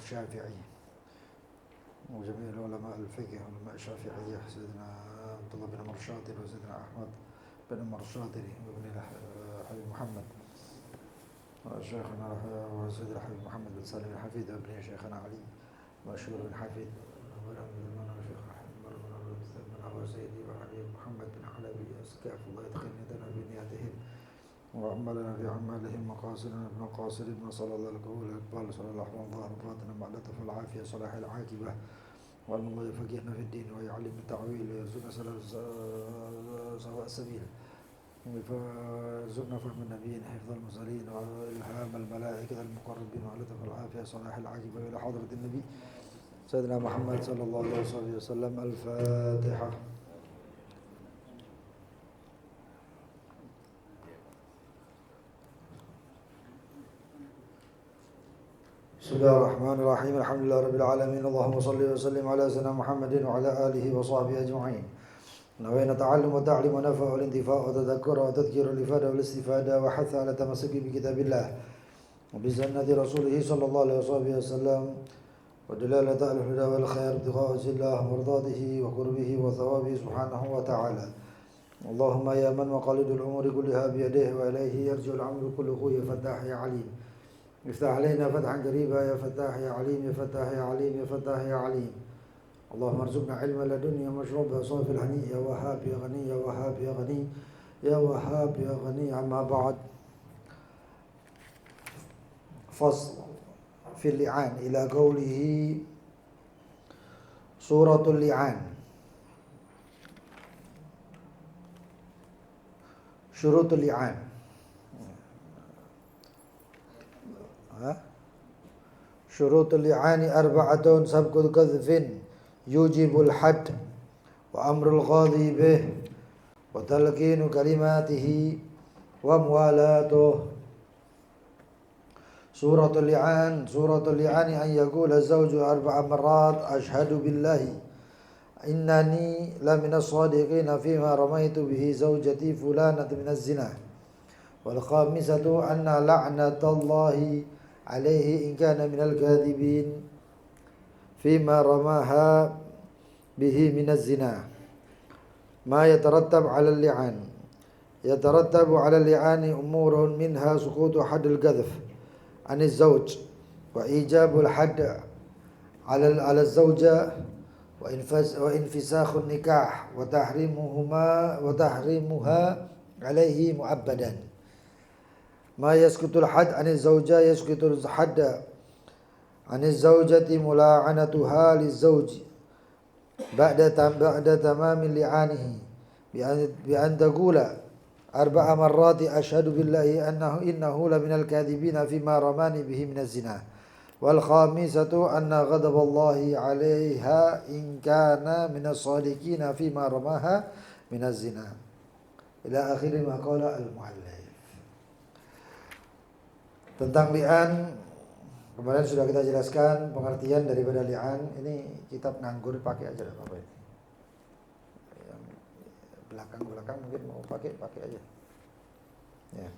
الشافعي وجميع العلماء الفقه علماء الشافعية سيدنا عبد الله بن عمر الشاطري وسيدنا أحمد بن عمر الشاطري وابن حبيب محمد وشيخنا وسيدنا حبيب محمد بن سالم الحفيد وابن شيخنا علي مشهور بن حفيد وسيدي وحبيب محمد بن حلبي أسكاف الله يدخل ندنا بنياتهم وعملنا في أعمالهم مقاصدنا بمقاصدنا صلى الله عليه وسلم صلى الله عليه وسلم رباطنا مع اللطف والعافية صلاح العاقبة وأن الله يفقهنا في الدين ويعلم التعويل ويرزقنا سواء السبيل ويرزقنا فهم النبيين حفظ المرسلين وإلهام الملائكة المقربين ولطف العافية صلاح العاقبة إلى حضرة النبي سيدنا محمد صلى الله عليه وسلم. الفاتحة. بسم الله الرحمن الرحيم. الحمد لله رب العالمين. اللهم صل وسلم على سيدنا محمد وعلى آله وصحبه أجمعين. نوينا تعلم وتعليم ونفع والانتفاع وتذكر وتذكير الإفادة والاستفادة وحث على التمسك بكتاب الله وبسنة رسوله صلى الله عليه وسلم ودلالة على الهدى والخير ابتغاء وجه الله ومرضاته وقربه وثوابه سبحانه وتعالى. اللهم يا من مقاليد الأمور كلها بيده وإليه يرجع الأمر كله يا فتاح يا عليم افتح علينا فتحا قريبا يا فتاح يا عليم يا فتاح يا عليم يا فتاح يا عليم. اللهم ارزقنا علما لدنيا مشروبا صافي الحني يا وهاب يا غني يا وهاب يا غني يا وهاب يا غني. أما بعد، فصل في اللعان إلى قوله سورة اللعان. شروط اللعان. شروط اللعان أربعة: سبق قذف يوجب الحد وأمر القاضي به وتلقين كلماته وموالاته. سورة اللعان. سورة اللعان أن يقول الزوج 4 مرات أشهد بالله إنني لمن الصادقين فيما رميت به زوجتي فلانة من الزنا. والخامسة أن لعنة الله عليه إن كان من الكاذبين فيما رماها به من الزنا. ما يترتب على اللعان: يترتب على اللعان أمور منها سقوط حد القذف عن الزوج وإيجاب الحد على الزوجة وانفساخ النكاح وتحريمها عليه مؤبدا. ما يسقط الحد عن الزوجة: يسقط الحد عن الزوجة ملاعنتها للزوج بعد تمام لعانه بأن تقول 4 مرات أشهد بالله إنه لمن الكاذبين فيما رماني به من الزنا. والخامسة أن غضب الله عليها إن كان من الصادقين فيما رماها من الزنا. إلى آخر ما قال المؤلف. Tentang li'an kemarin sudah kita jelaskan pengertian daripada li'an. Ini kitab nganggur, pakai aja lah Bapak ini. Yang belakang mungkin mau pakai aja. Ya.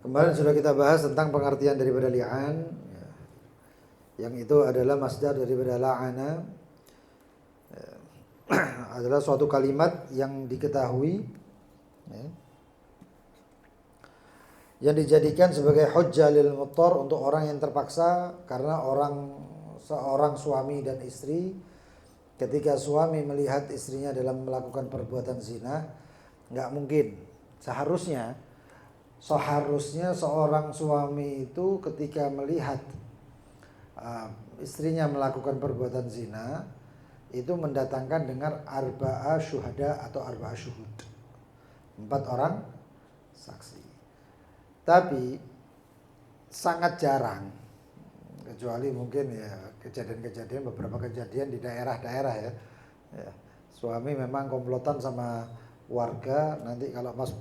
Kemarin sudah kita bahas tentang pengertian daripada li'an, ya. Yang itu adalah masdar daripada la'ana, ya. Adalah suatu kalimat yang diketahui, ya, yang dijadikan sebagai hujjah lil muttar untuk orang yang terpaksa. Karena seorang suami dan istri, ketika suami melihat istrinya dalam melakukan perbuatan zina, nggak mungkin, seharusnya seorang suami itu ketika melihat istrinya melakukan perbuatan zina itu mendatangkan dengan arba'a syuhada atau arba'a syuhud, 4 orang saksi. Tapi sangat jarang, kecuali mungkin ya beberapa kejadian di daerah-daerah ya. Suami memang komplotan sama warga, nanti kalau pas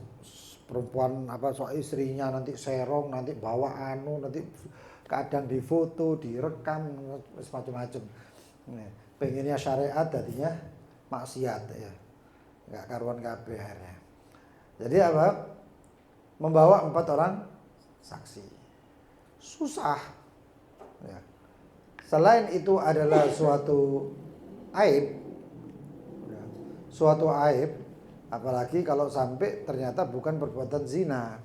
perempuan soal istrinya nanti serong, nanti bawa nanti kadang difoto, direkam, macam-macam. Pengennya syariat, tadinya maksiat ya, nggak karuan kabeh akhirnya. Jadi membawa 4 orang saksi susah. Ya. Selain itu adalah suatu aib, ya, suatu aib, apalagi kalau sampai ternyata bukan perbuatan zina.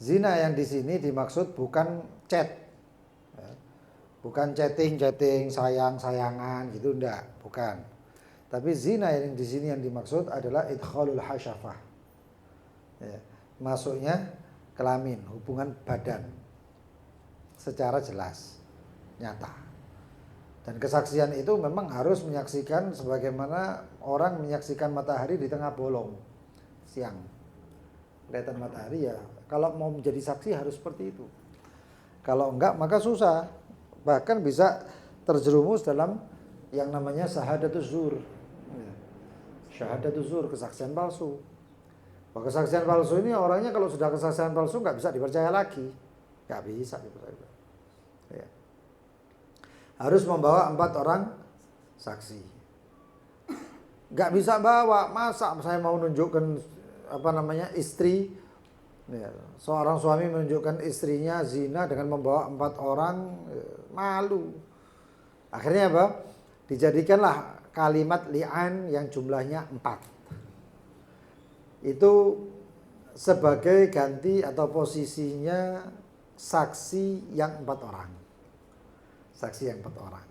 Zina yang di sini dimaksud bukan chat, ya. Bukan chatting sayangan gitu, enggak, bukan. Tapi zina yang di sini yang dimaksud adalah idkhalul hasyafah, ya. Masuknya kelamin, hubungan badan secara jelas, nyata. Dan kesaksian itu memang harus menyaksikan sebagaimana orang menyaksikan matahari di tengah bolong siang. Kelihatan matahari ya, kalau mau menjadi saksi harus seperti itu. Kalau enggak maka susah. Bahkan bisa terjerumus dalam yang namanya syahadatuz zur. Syahadatuz zur, kesaksian palsu. Bahwa kesaksian palsu ini orangnya kalau sudah kesaksian palsu nggak bisa dipercaya lagi. Nggak bisa dipercaya. Ya. Harus membawa 4 orang saksi. Nggak bisa bawa, masa saya mau nunjukkan istri, ya, seorang suami menunjukkan istrinya zina dengan membawa 4 orang, malu. Akhirnya apa? Dijadikanlah kalimat li'an yang jumlahnya 4. Itu sebagai ganti atau posisinya saksi yang 4 orang. Saksi yang 4 orang.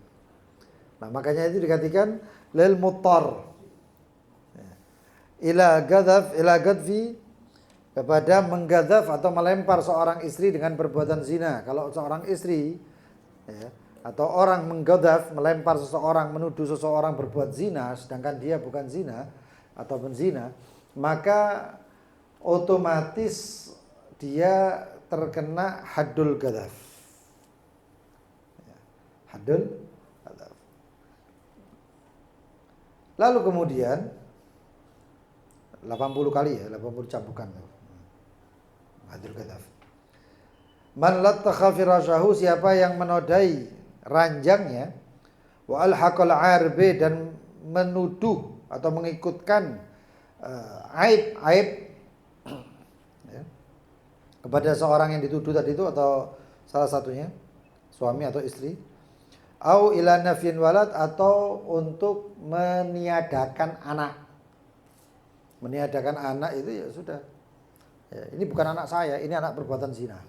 Nah, makanya itu digantikan lil muttar. Ila gadfi, kepada menggadaf atau melempar seorang istri dengan perbuatan zina. Kalau seorang istri, ya, atau orang menggadaf, melempar seseorang, menuduh seseorang berbuat zina sedangkan dia bukan zina atau penzina, maka otomatis dia terkena haddul gadaf. Haddul gadaf. Lalu kemudian 80 kali ya, 80 cambukan. Haddul gadaf. Man latakha firasyahu, siapa yang menodai ranjangnya, wa alhaqal arbi, dan menuduh atau mengikutkan aib ya, kepada seorang yang dituduh tadi itu atau salah satunya suami atau istri, au ila nafyin walad, atau untuk meniadakan anak. Meniadakan anak itu ya sudah, ya, ini bukan anak saya, ini anak perbuatan zina,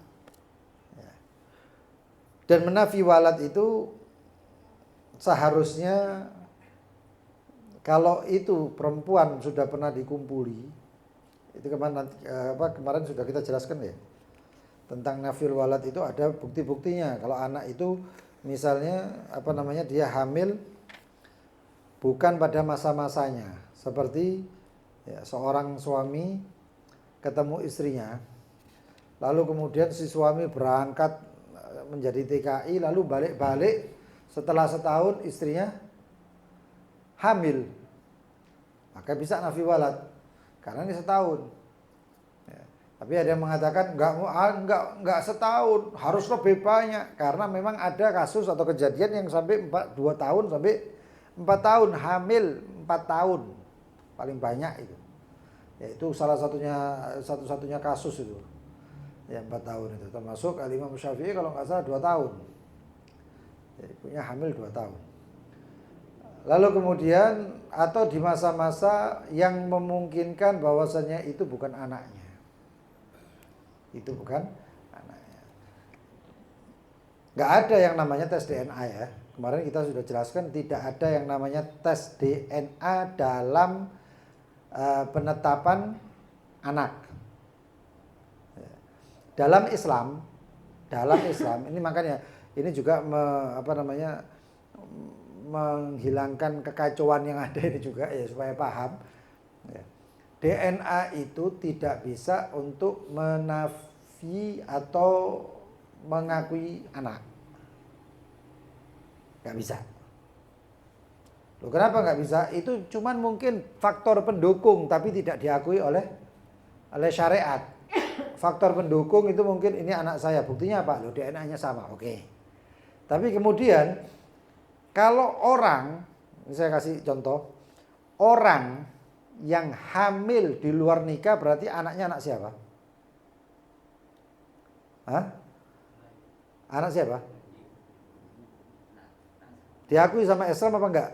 ya. Dan menafi walad itu seharusnya kalau itu perempuan sudah pernah dikumpuli, itu kemarin sudah kita jelaskan ya, tentang nafil walad itu ada bukti-buktinya. Kalau anak itu misalnya dia hamil bukan pada masa-masanya, seperti ya, seorang suami ketemu istrinya, lalu kemudian si suami berangkat menjadi TKI, lalu balik-balik setelah setahun istrinya hamil, maka bisa nafi walad karena ini setahun. Ya. Tapi ada yang mengatakan enggak setahun, harus lebih banyak, karena memang ada kasus atau kejadian yang sampai 2 tahun sampai 4 tahun hamil 4 tahun paling banyak itu. Yaitu satu-satunya kasus itu. Ya 4 tahun itu termasuk Imam Syafi'i kalau nggak salah 2 tahun. Ya, ibunya hamil 2 tahun. Lalu kemudian atau di masa-masa yang memungkinkan bahwasanya itu bukan anaknya. Itu bukan anaknya. Nggak ada yang namanya tes DNA ya. Kemarin kita sudah jelaskan tidak ada yang namanya tes DNA dalam penetapan anak. Dalam Islam ini makanya ini juga menghilangkan kekacauan yang ada ini juga ya, supaya paham ya. DNA itu tidak bisa untuk menafi atau mengakui anak, nggak bisa. Loh, kenapa nggak bisa? Itu cuman mungkin faktor pendukung tapi tidak diakui oleh syariat. Faktor pendukung itu mungkin ini anak saya, buktinya apa? Loh, DNA-nya sama, oke. Tapi kemudian kalau orang, ini saya kasih contoh, orang yang hamil di luar nikah berarti anaknya anak siapa? Hah? Anak siapa? Diakui sama Islam apa enggak?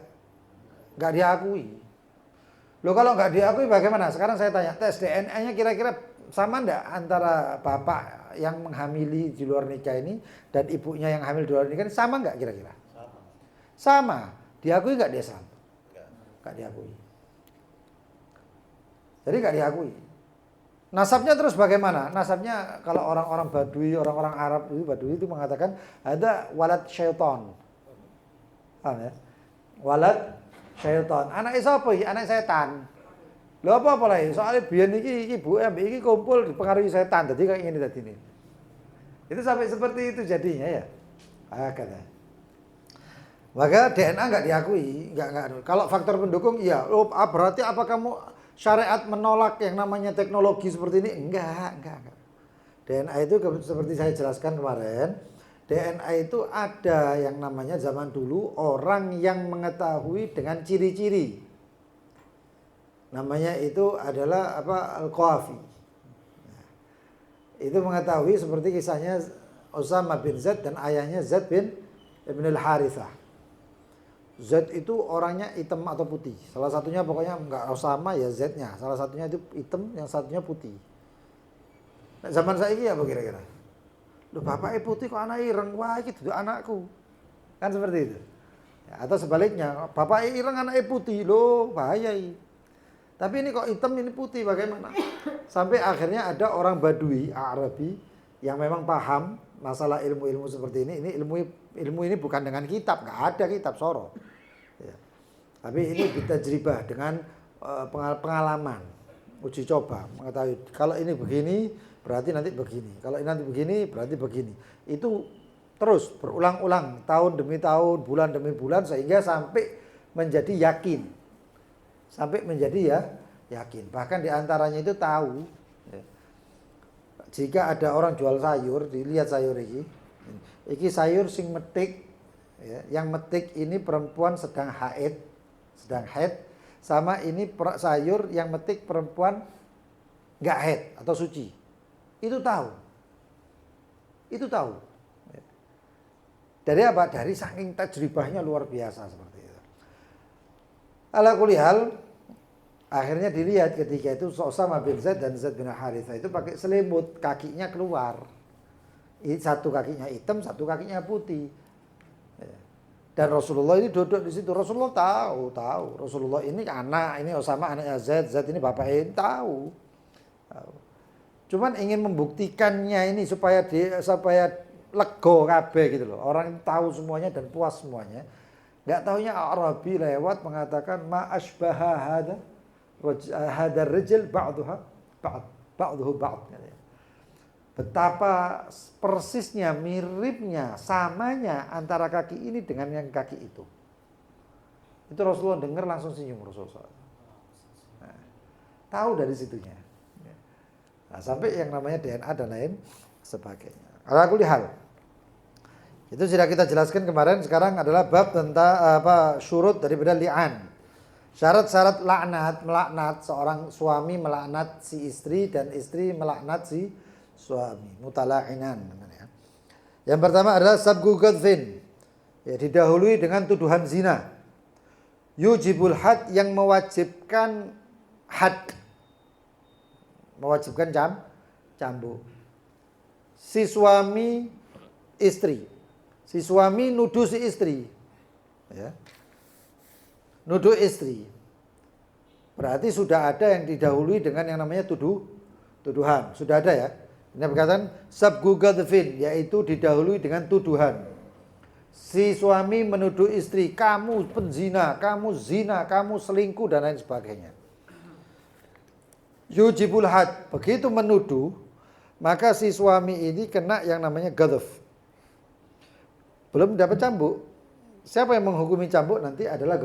Enggak diakui. Loh kalau enggak diakui bagaimana? Sekarang saya tanya, tes DNA-nya kira-kira sama enggak antara bapak yang menghamili di luar nikah ini dan ibunya yang hamil di luar nikah ini, sama enggak kira-kira? Sama. Diakui enggak di Islam? Enggak diakui. Jadi enggak diakui. Nasabnya terus bagaimana? Nasabnya kalau orang-orang Badui, orang-orang Arab itu Badui itu mengatakan ada walad syaitan. Paham ya? Walad syaitan. Anak sapa iki? Anak setan. Lho apa lah? Soalnya biyen iki ibuke ambek iki kumpul dipengaruhi setan. Dadi kayak ngene tadi ini. Itu sampai seperti itu jadinya ya. Kata. Maka DNA enggak diakui, enggak. Kalau faktor pendukung iya. Oh, berarti apa kamu syariat menolak yang namanya teknologi seperti ini? Enggak. DNA itu seperti saya jelaskan kemarin, DNA itu ada yang namanya zaman dulu orang yang mengetahui dengan ciri-ciri. Namanya itu adalah Al-Qawafi. Itu mengetahui seperti kisahnya Usama bin Zaid dan ayahnya Zaid bin Ibn al-Harithah. Z itu orangnya hitam atau putih. Salah satunya pokoknya enggak Osama ya Z-nya. Salah satunya itu hitam, yang satunya putih. Nah, zaman saiki apa kira-kira? Loh bapaknya putih kok anaknya ireng? Wah, iki dudu anakku. Kan seperti itu. Ya, atau sebaliknya, bapaknya ireng anaknya putih. Loh, bahaya ini. Tapi ini kok hitam ini putih bagaimana? Sampai akhirnya ada orang Badui, Arabi yang memang paham masalah ilmu-ilmu seperti ini. Ini ilmu ini bukan dengan kitab, enggak ada kitab soro. Ya. Tapi ini bitajribah dengan pengalaman, uji coba, mengetahui kalau ini begini berarti nanti begini, kalau ini nanti begini berarti begini. Itu terus berulang-ulang tahun demi tahun, bulan demi bulan sehingga sampai menjadi yakin, sampai menjadi yakin. Bahkan diantaranya itu tahu ya, jika ada orang jual sayur, dilihat sayur iki sayur sing metik. Ya, yang metik ini perempuan sedang haid, sama ini sayur yang metik perempuan nggak haid atau suci. Itu tahu. Ya. Dari apa? Dari saking tajribahnya luar biasa seperti itu. Ala kulli hal, akhirnya dilihat ketika itu Usama bin Zaid dan Zaid bin Harithah itu pakai selimut, kakinya keluar. Satu kakinya hitam, satu kakinya putih. Dan Rasulullah ini duduk di situ. Rasulullah tahu. Rasulullah ini anak, ini Osama anaknya Zaid ini bapaknya tahu. Cuman ingin membuktikannya ini supaya lego kabeh gitu loh. Orang itu tahu semuanya dan puas semuanya. Enggak tahunya Arabi lewat mengatakan ma asbaha hadar rijal ba'duhu ba'd. Betapa persisnya, miripnya, samanya antara kaki ini dengan yang kaki itu. Itu Rasulullah dengar langsung senyum Rasulullah. Nah, tahu dari situnya. Nah, sampai yang namanya DNA dan lain sebagainya. Ala kulli hal. Itu sudah kita jelaskan kemarin. Sekarang adalah bab tentang syurut daripada li'an. Syarat-syarat melaknat seorang suami melaknat si istri dan istri melaknat si suami, mutala'inan namanya. Yang pertama adalah sabgu ghadfin. Ya, didahului dengan tuduhan zina. Yujibul had, yang mewajibkan had. Mewajibkan cambuk. Si suami istri. Si suami nuduh si istri. Ya. Nuduh istri. Berarti sudah ada yang didahului dengan yang namanya tuduhan. Sudah ada ya. Ini berkaitan sabgu ghadfin, yaitu didahului dengan tuduhan. Si suami menuduh istri, kamu penzina, kamu zina, kamu selingkuh dan lain sebagainya. Yujibul had, begitu menuduh, maka si suami ini kena yang namanya ghadf. Belum dapat cambuk. Siapa yang menghukumi cambuk nanti adalah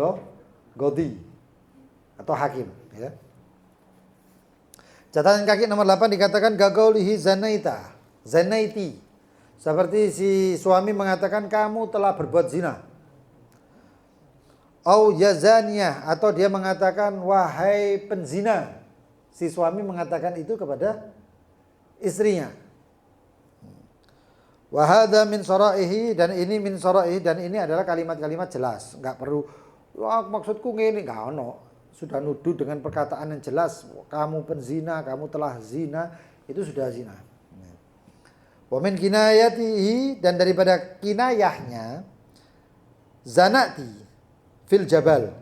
qadhi atau hakim, ya. Catatan kaki nomor 8 dikatakan gagaulihi zanaiti. Seperti si suami mengatakan kamu telah berbuat zina. Au yazaniyah, atau dia mengatakan wahai penzina. Si suami mengatakan itu kepada istrinya. Wa hadza min saraihi, dan ini min saraihi, dan ini adalah kalimat-kalimat jelas, enggak perlu wah maksudku ngene, enggak ono. Sudah nuduh dengan perkataan yang jelas, kamu penzina, kamu telah zina, itu sudah zina. Wa min kinayatihi, dan daripada kinayahnya, zanati fil jabal.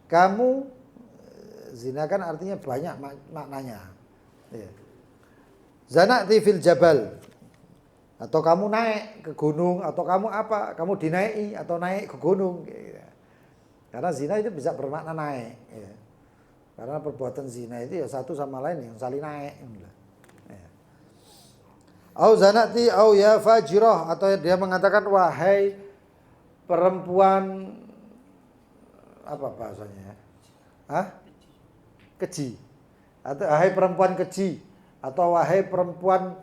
Kamu zina kan artinya banyak maknanya. Zanati fil jabal, atau kamu naik ke gunung, atau kamu apa, kamu dinaiki atau naik ke gunung. Karena zina itu bisa bermakna naik. Karena perbuatan zina itu ya satu sama lain yang saling naik. Au zanati au ya fajirah, atau dia mengatakan wahai perempuan apa bahasanya? Keji. Atau wahai perempuan keji, atau wahai perempuan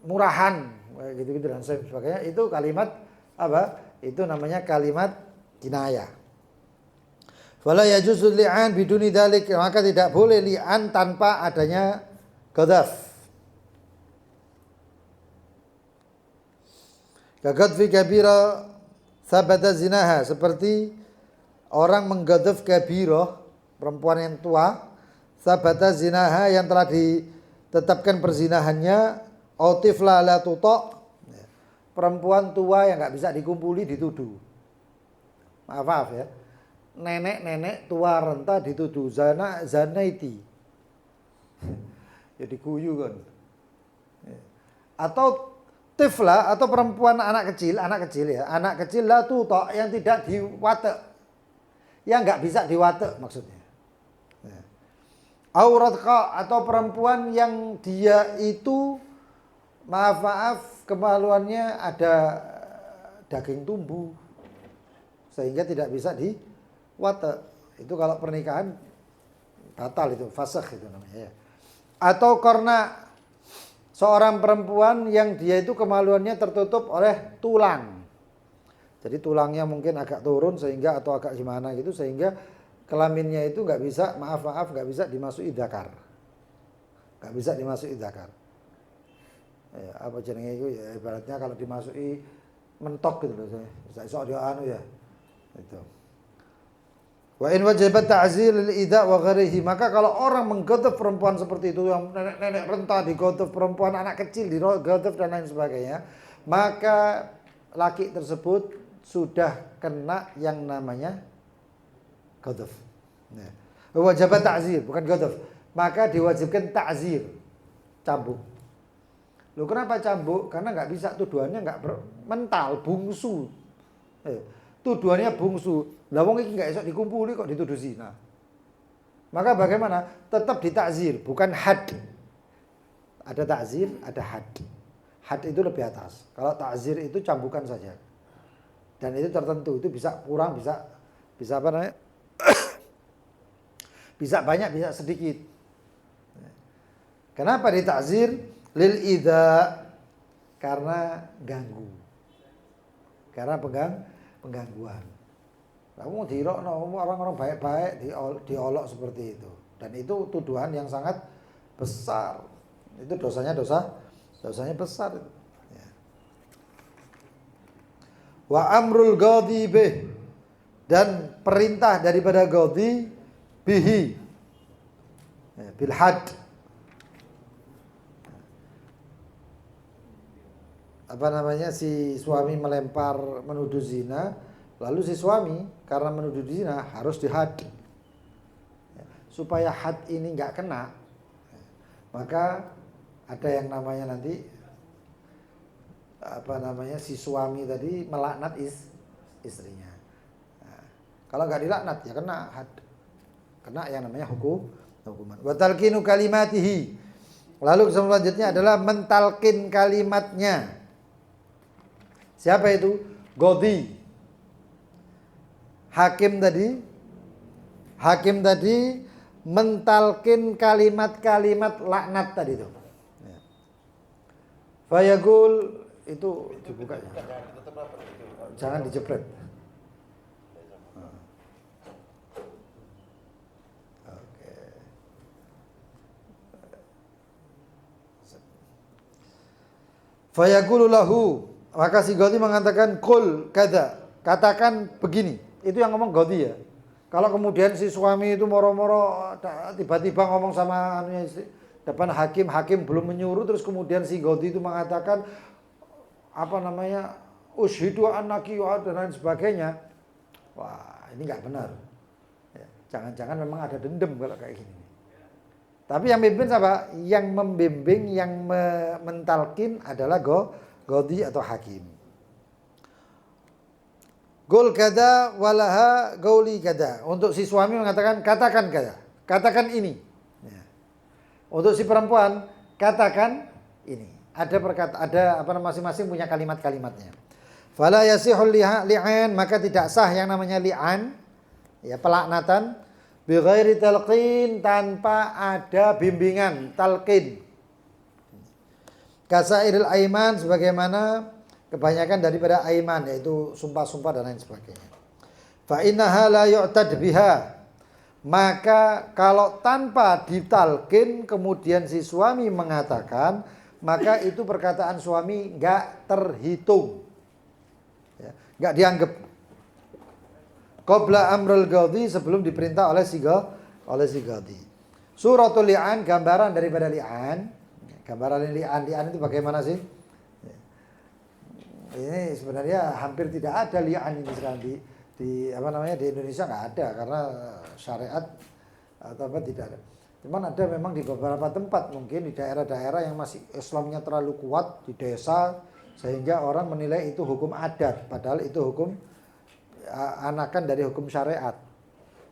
murahan, gitu-gitu dan sebagainya. Itu kalimat apa? Itu namanya kalimat kinayah. Fala yajuzu li'an biduni dzalik, maka tidak boleh li'an tanpa adanya ghadaf. Kagadfi kabira sabata zinaha, seperti orang menggadaf kabirah, perempuan yang tua, sabata zinaha, yang telah ditetapkan perzinahannya, autifla la tuta, perempuan tua yang enggak bisa dikumpuli dituduh. Maaf ya. Nenek-nenek tua renta dituduh zanaiti. Ya diguyu kan. Atau tifla, atau perempuan anak kecil ya, anak kecil la tuta, yang tidak diwatek, yang enggak bisa diwatek maksudnya. Auratka, atau perempuan yang dia itu maaf kemaluannya ada daging tumbuh sehingga tidak bisa diwatek. Itu kalau pernikahan batal, itu fasakh itu namanya ya. Atau karena seorang perempuan yang dia itu kemaluannya tertutup oleh tulang. Jadi tulangnya mungkin agak turun sehingga, atau agak gimana gitu, sehingga kelaminnya itu nggak bisa, nggak bisa dimasuki dzakar. Nggak bisa dimasuki dzakar. Ya, apa jenenge itu ya, ibaratnya kalau dimasuki mentok gitu loh. Iso dia anu ya. Itu. Wa in wajibat ta'zir lil ida wa ghairihi, maka kalau orang menggodaf perempuan seperti itu, yang nenek-nenek renta digodaf, perempuan anak kecil digodaf dan lain sebagainya, maka laki tersebut sudah kena yang namanya godaf. Nah, wajibat ta'zir, bukan godaf. Maka diwajibkan ta'zir, cambuk. Loh kenapa cambuk? Karena nggak bisa, tuduhannya nggak mental, bungsu. Tuduhannya bungsu. Lah wong iki nggak esok dikumpuli kok dituduh zina. Maka bagaimana? Tetap ditakzir, bukan had. Ada takzir, ada had. Had itu lebih atas. Kalau takzir itu cambukan saja. Dan itu tertentu, itu bisa kurang, bisa apa namanya? Bisa banyak, bisa sedikit. Kenapa ditakzir? Lil ida, karena ganggu. Karena penggangguan. Kamu dirokno, orang-orang baik-baik diolok seperti itu. Dan itu tuduhan yang sangat besar. Itu dosanya besar itu. Ya. Wa amrul ghadi bih, dan perintah daripada ghadi bihi, ya, bil had. Apa namanya, si suami melempar menuduh zina, lalu si suami karena menuduh zina harus dihad. Supaya had ini nggak kena, maka ada yang namanya nanti apa namanya, si suami tadi melaknat istrinya. Nah, kalau nggak dilaknat ya kena had, kena yang namanya hukuman. Wa talqinu kalimatihi, lalu selanjutnya adalah mentalkin kalimatnya. Siapa itu? Ghadi. Hakim tadi mentalkin kalimat-kalimat laknat tadi itu. Fayaqul, itu dibuka ya. Jangan dijepret. Oke. Fayaqulu lahu, maka si Ghadi mengatakan qul kada, katakan begini. Itu yang ngomong Ghadi ya. Kalau kemudian si suami itu moro-moro tiba-tiba ngomong sama anunya istri, depan hakim belum menyuruh, terus kemudian si Ghadi itu mengatakan apa namanya, ushidu anaki dan lain sebagainya. Wah, ini nggak benar. Ya, jangan-jangan memang ada dendam kalau kayak gini. Tapi yang membimbing siapa? Yang membimbing, yang mentalkin adalah Ghadi atau hakim. Gol kada walaha gauli kada. Untuk si suami mengatakan katakan kada, katakan ini. Ya. Untuk si perempuan katakan ini. Ada apa masing-masing punya kalimat-kalimatnya. Fala yasihul li'an, maka tidak sah yang namanya li'an, ya pelaknatan, bi ghairi talqin, tanpa ada bimbingan, talqin. Kasairil aiman, sebagaimana kebanyakan daripada aiman, yaitu sumpah-sumpah dan lain sebagainya. Fa innaha la yu'tad biha, maka kalau tanpa ditalqin kemudian si suami mengatakan, maka itu perkataan suami enggak terhitung. Ya, enggak dianggap. Qabla amrul Ghadi, sebelum diperintah oleh si Ghadi. Suratul li'an, gambaran daripada li'an. Gambaran li'an itu bagaimana sih? Ini sebenarnya hampir tidak ada li'an ini sekarang di apa namanya, di Indonesia nggak ada karena syariat atau apa tidak ada. Cuman ada memang di beberapa tempat, mungkin di daerah-daerah yang masih Islamnya terlalu kuat, di desa, sehingga orang menilai itu hukum adat, padahal itu hukum anakan dari hukum syariat.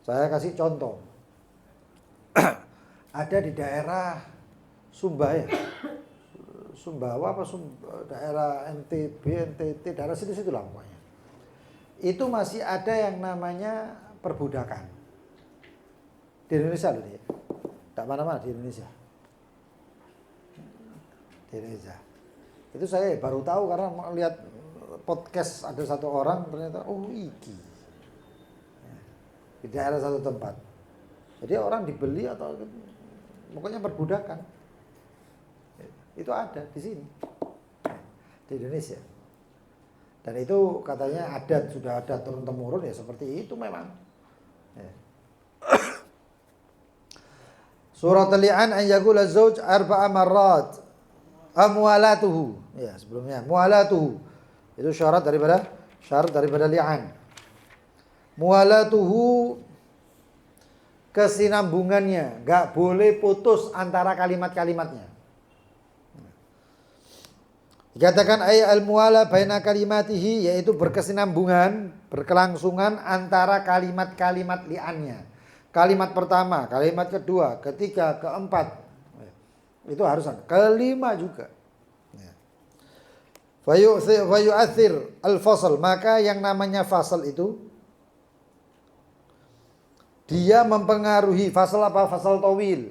Saya kasih contoh. Ada di daerah Sumbawa, daerah NTB, NTT, daerah situ-situ lah pokoknya. Itu masih ada yang namanya perbudakan. Di Indonesia loh dia. Tak mana-mana di Indonesia. Di Indonesia. Itu saya baru tahu karena melihat podcast ada satu orang, ternyata iki di daerah satu tempat. Jadi orang dibeli atau pokoknya perbudakan. Itu ada di sini, di Indonesia. Dan itu katanya adat, sudah ada turun-temurun, ya seperti itu memang. Ya. Surat al-li'an an yaqula zawj arba'a marrat amwalatuhu. Ya, sebelumnya mualatuhu. Itu syarat daripada li'an. Mualatuhu, kesinambungannya, enggak boleh putus antara kalimat-kalimatnya. Dikatakan ayat al-muwala baina kalimatihi, yaitu berkesinambungan, berkelangsungan antara kalimat-kalimat li'annya. Kalimat pertama, kalimat kedua, ketiga, keempat. Itu harus ada. Kelima juga. Fayu'athir al-fasl, maka yang namanya fasal itu dia mempengaruhi. Fasal apa? Fasal tawil.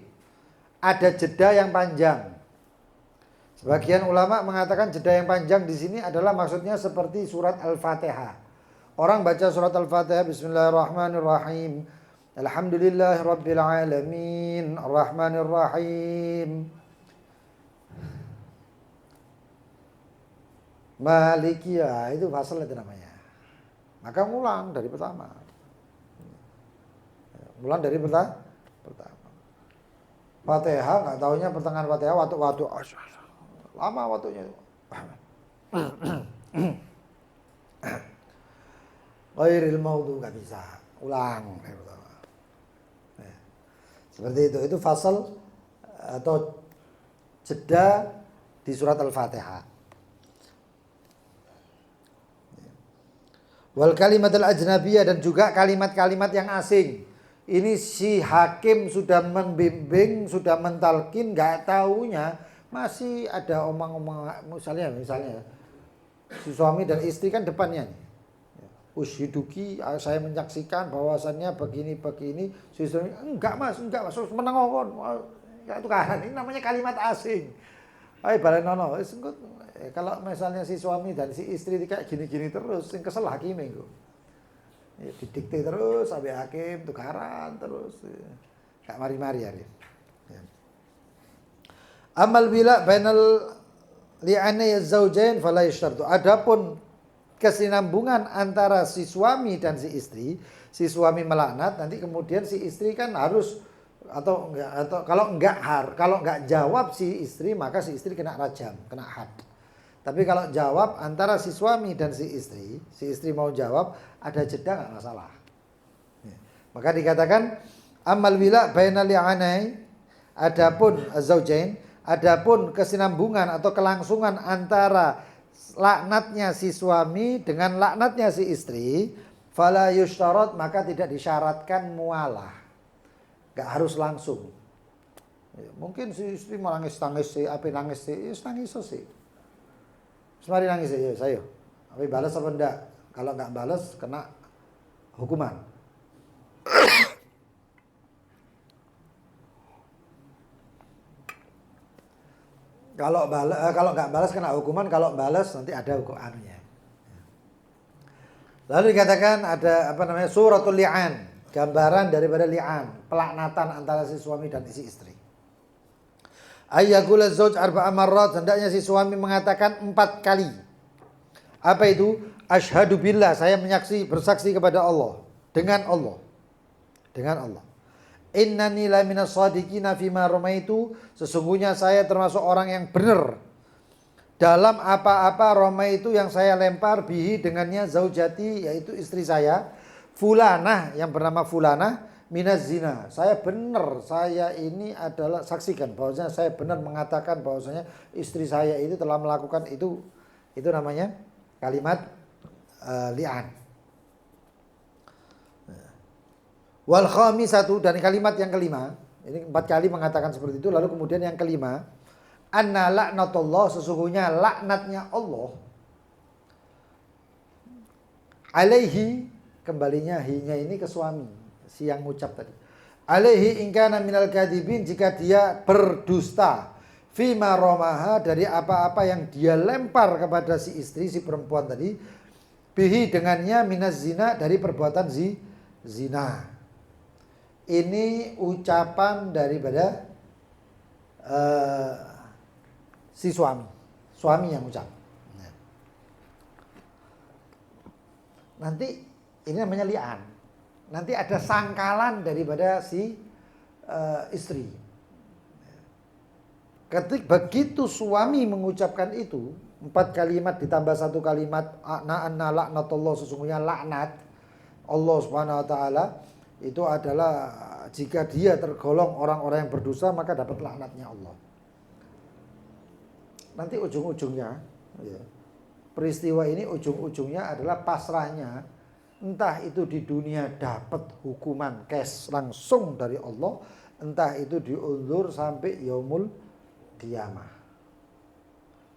Ada jeda yang panjang. Sebagian ulama mengatakan jeda yang panjang di sini adalah maksudnya seperti surat Al-Fatihah. Orang baca surat Al-Fatihah, Bismillahirrahmanirrahim, Alhamdulillahirabbil alamin, Arrahmanirrahim, Maliki, ya itu fasal itu namanya. Maka ngulang dari pertama. Ngulang dari pertama. Fatihah enggak taunya pertengahan Fatihah waktu lama waktunya. Ghairil maudhu, enggak bisa. Ulang dari pertama. Seperti itu fasal atau jeda di surat Al-Fatihah. Wal kalimatul ajnabiyah, dan juga kalimat-kalimat yang asing. Ini si hakim sudah membimbing, sudah mentalkin, enggak taunya masih ada omong-omong. Misalnya si suami dan istri kan depannya nih. Ushiduki, saya menyaksikan bahwasannya begini, si suami enggak mas, menengokon, enggak tukaran. Ini namanya kalimat asing. Ayo balenono, kalau misalnya si suami dan si istri kayak gini-gini terus, yang kesel hakim itu. Ya, didikte terus sampai hakim tukaran terus. Enggak mari-mari ya. Amal bila bainal li'anay zaujain fala yashtartu. Adapun kesinambungan antara si suami dan si istri, si suami melaknat, nanti kemudian si istri kan harus atau kalau enggak jawab si istri, maka si istri kena rajam, kena had. Tapi kalau jawab antara si suami dan si istri mau jawab, ada jeda enggak masalah. Maka dikatakan amal wila bainal li'anai, adapun zaujain, adapun kesinambungan atau kelangsungan antara laknatnya si suami dengan laknatnya si istri, fala yushtarat, maka tidak disyaratkan mualah. Enggak harus langsung. Mungkin si istri mau nangis sih, apa nangis sih. Semari nangis ya saya. Tapi balas apa enggak? Kalau enggak balas kena hukuman. Kalau nggak balas kena hukuman, kalau balas nanti ada hukumannya. Lalu dikatakan ada suratul li'an, gambaran daripada li'an, pelaknatan antara si suami dan si istri. Ayyakula zauj arba'a marrat, hendaknya si suami mengatakan 4 kali. Apa itu? Asyhadu billah, saya bersaksi kepada Allah, dengan Allah. Innani la minas shadiqina fima ramaitu, sesungguhnya saya termasuk orang yang benar dalam apa-apa ramaitu yang saya lempar bihi dengannya zaujati, yaitu istri saya, fulanah yang bernama fulanah, minaz zina. Saya benar, saya ini adalah, saksikan bahwasanya saya benar mengatakan bahwasanya istri saya itu telah melakukan itu namanya kalimat li'an. Wal khamisatu, dan kalimat yang kelima, ini 4 kali mengatakan seperti itu, lalu kemudian yang kelima, anna laknatullah, sesungguhnya laknatnya Allah, alaihi, kembalinya hinya ini ke suami, si yang ngucap tadi. Alaihi ingkana minal kadibin, jika dia berdusta, fima romaha, dari apa-apa yang dia lempar kepada si istri, si perempuan tadi, bihi dengannya minaz zina, dari perbuatan zina. Ini ucapan daripada si suami yang ucap. Nanti ini namanya li'an. Nanti ada sangkalan daripada si istri. Begitu suami mengucapkan itu 4 kalimat ditambah 1 kalimat anna laknatullah, sesungguhnya laknat Allah Subhanahu wa taala, itu adalah jika dia tergolong orang-orang yang berdosa, maka dapat laknatnya Allah. Nanti ujung-ujungnya peristiwa ini ujung-ujungnya adalah pasrahnya, entah itu di dunia dapat hukuman cash langsung dari Allah, entah itu diundur sampai yaumul qiyamah.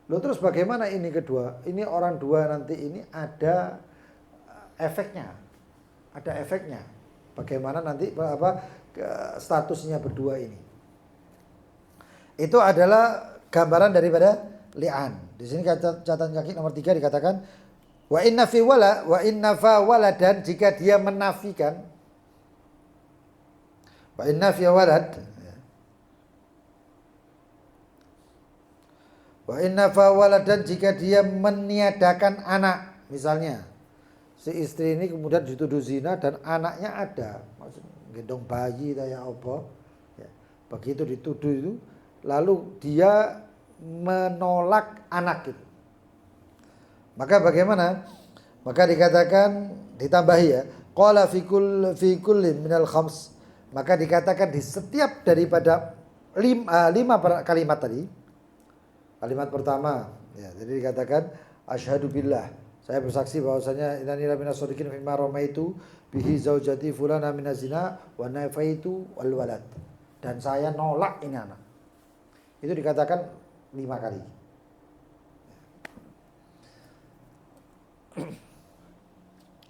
Loh, terus bagaimana ini kedua? Ini orang dua nanti ini ada efeknya. Bagaimana nanti statusnya berdua ini? Itu adalah gambaran daripada li'an. Di sini catatan kaki nomor 3 dikatakan wa inna fa waladan, jika dia menafikan wa inna fi walad, wa inna fa waladan, jika dia meniadakan anak, misalnya si istri ini kemudian dituduh zina dan anaknya ada, maksudnya gendong bayi kayak apa, ya, begitu dituduh itu, lalu dia menolak anak itu, maka bagaimana? Maka dikatakan, ditambahi ya, qala fi kulli minal khams, maka dikatakan di setiap daripada 5 kalimat tadi. Kalimat pertama, ya, jadi dikatakan asyhadu billah, saya bersaksi bahwasanya innani la minas shadiqin fima ramaitu bihi zaujati fulana minaz zina wa nafaitu wal walad, dan saya nolak ini anak. Itu dikatakan 5 kali.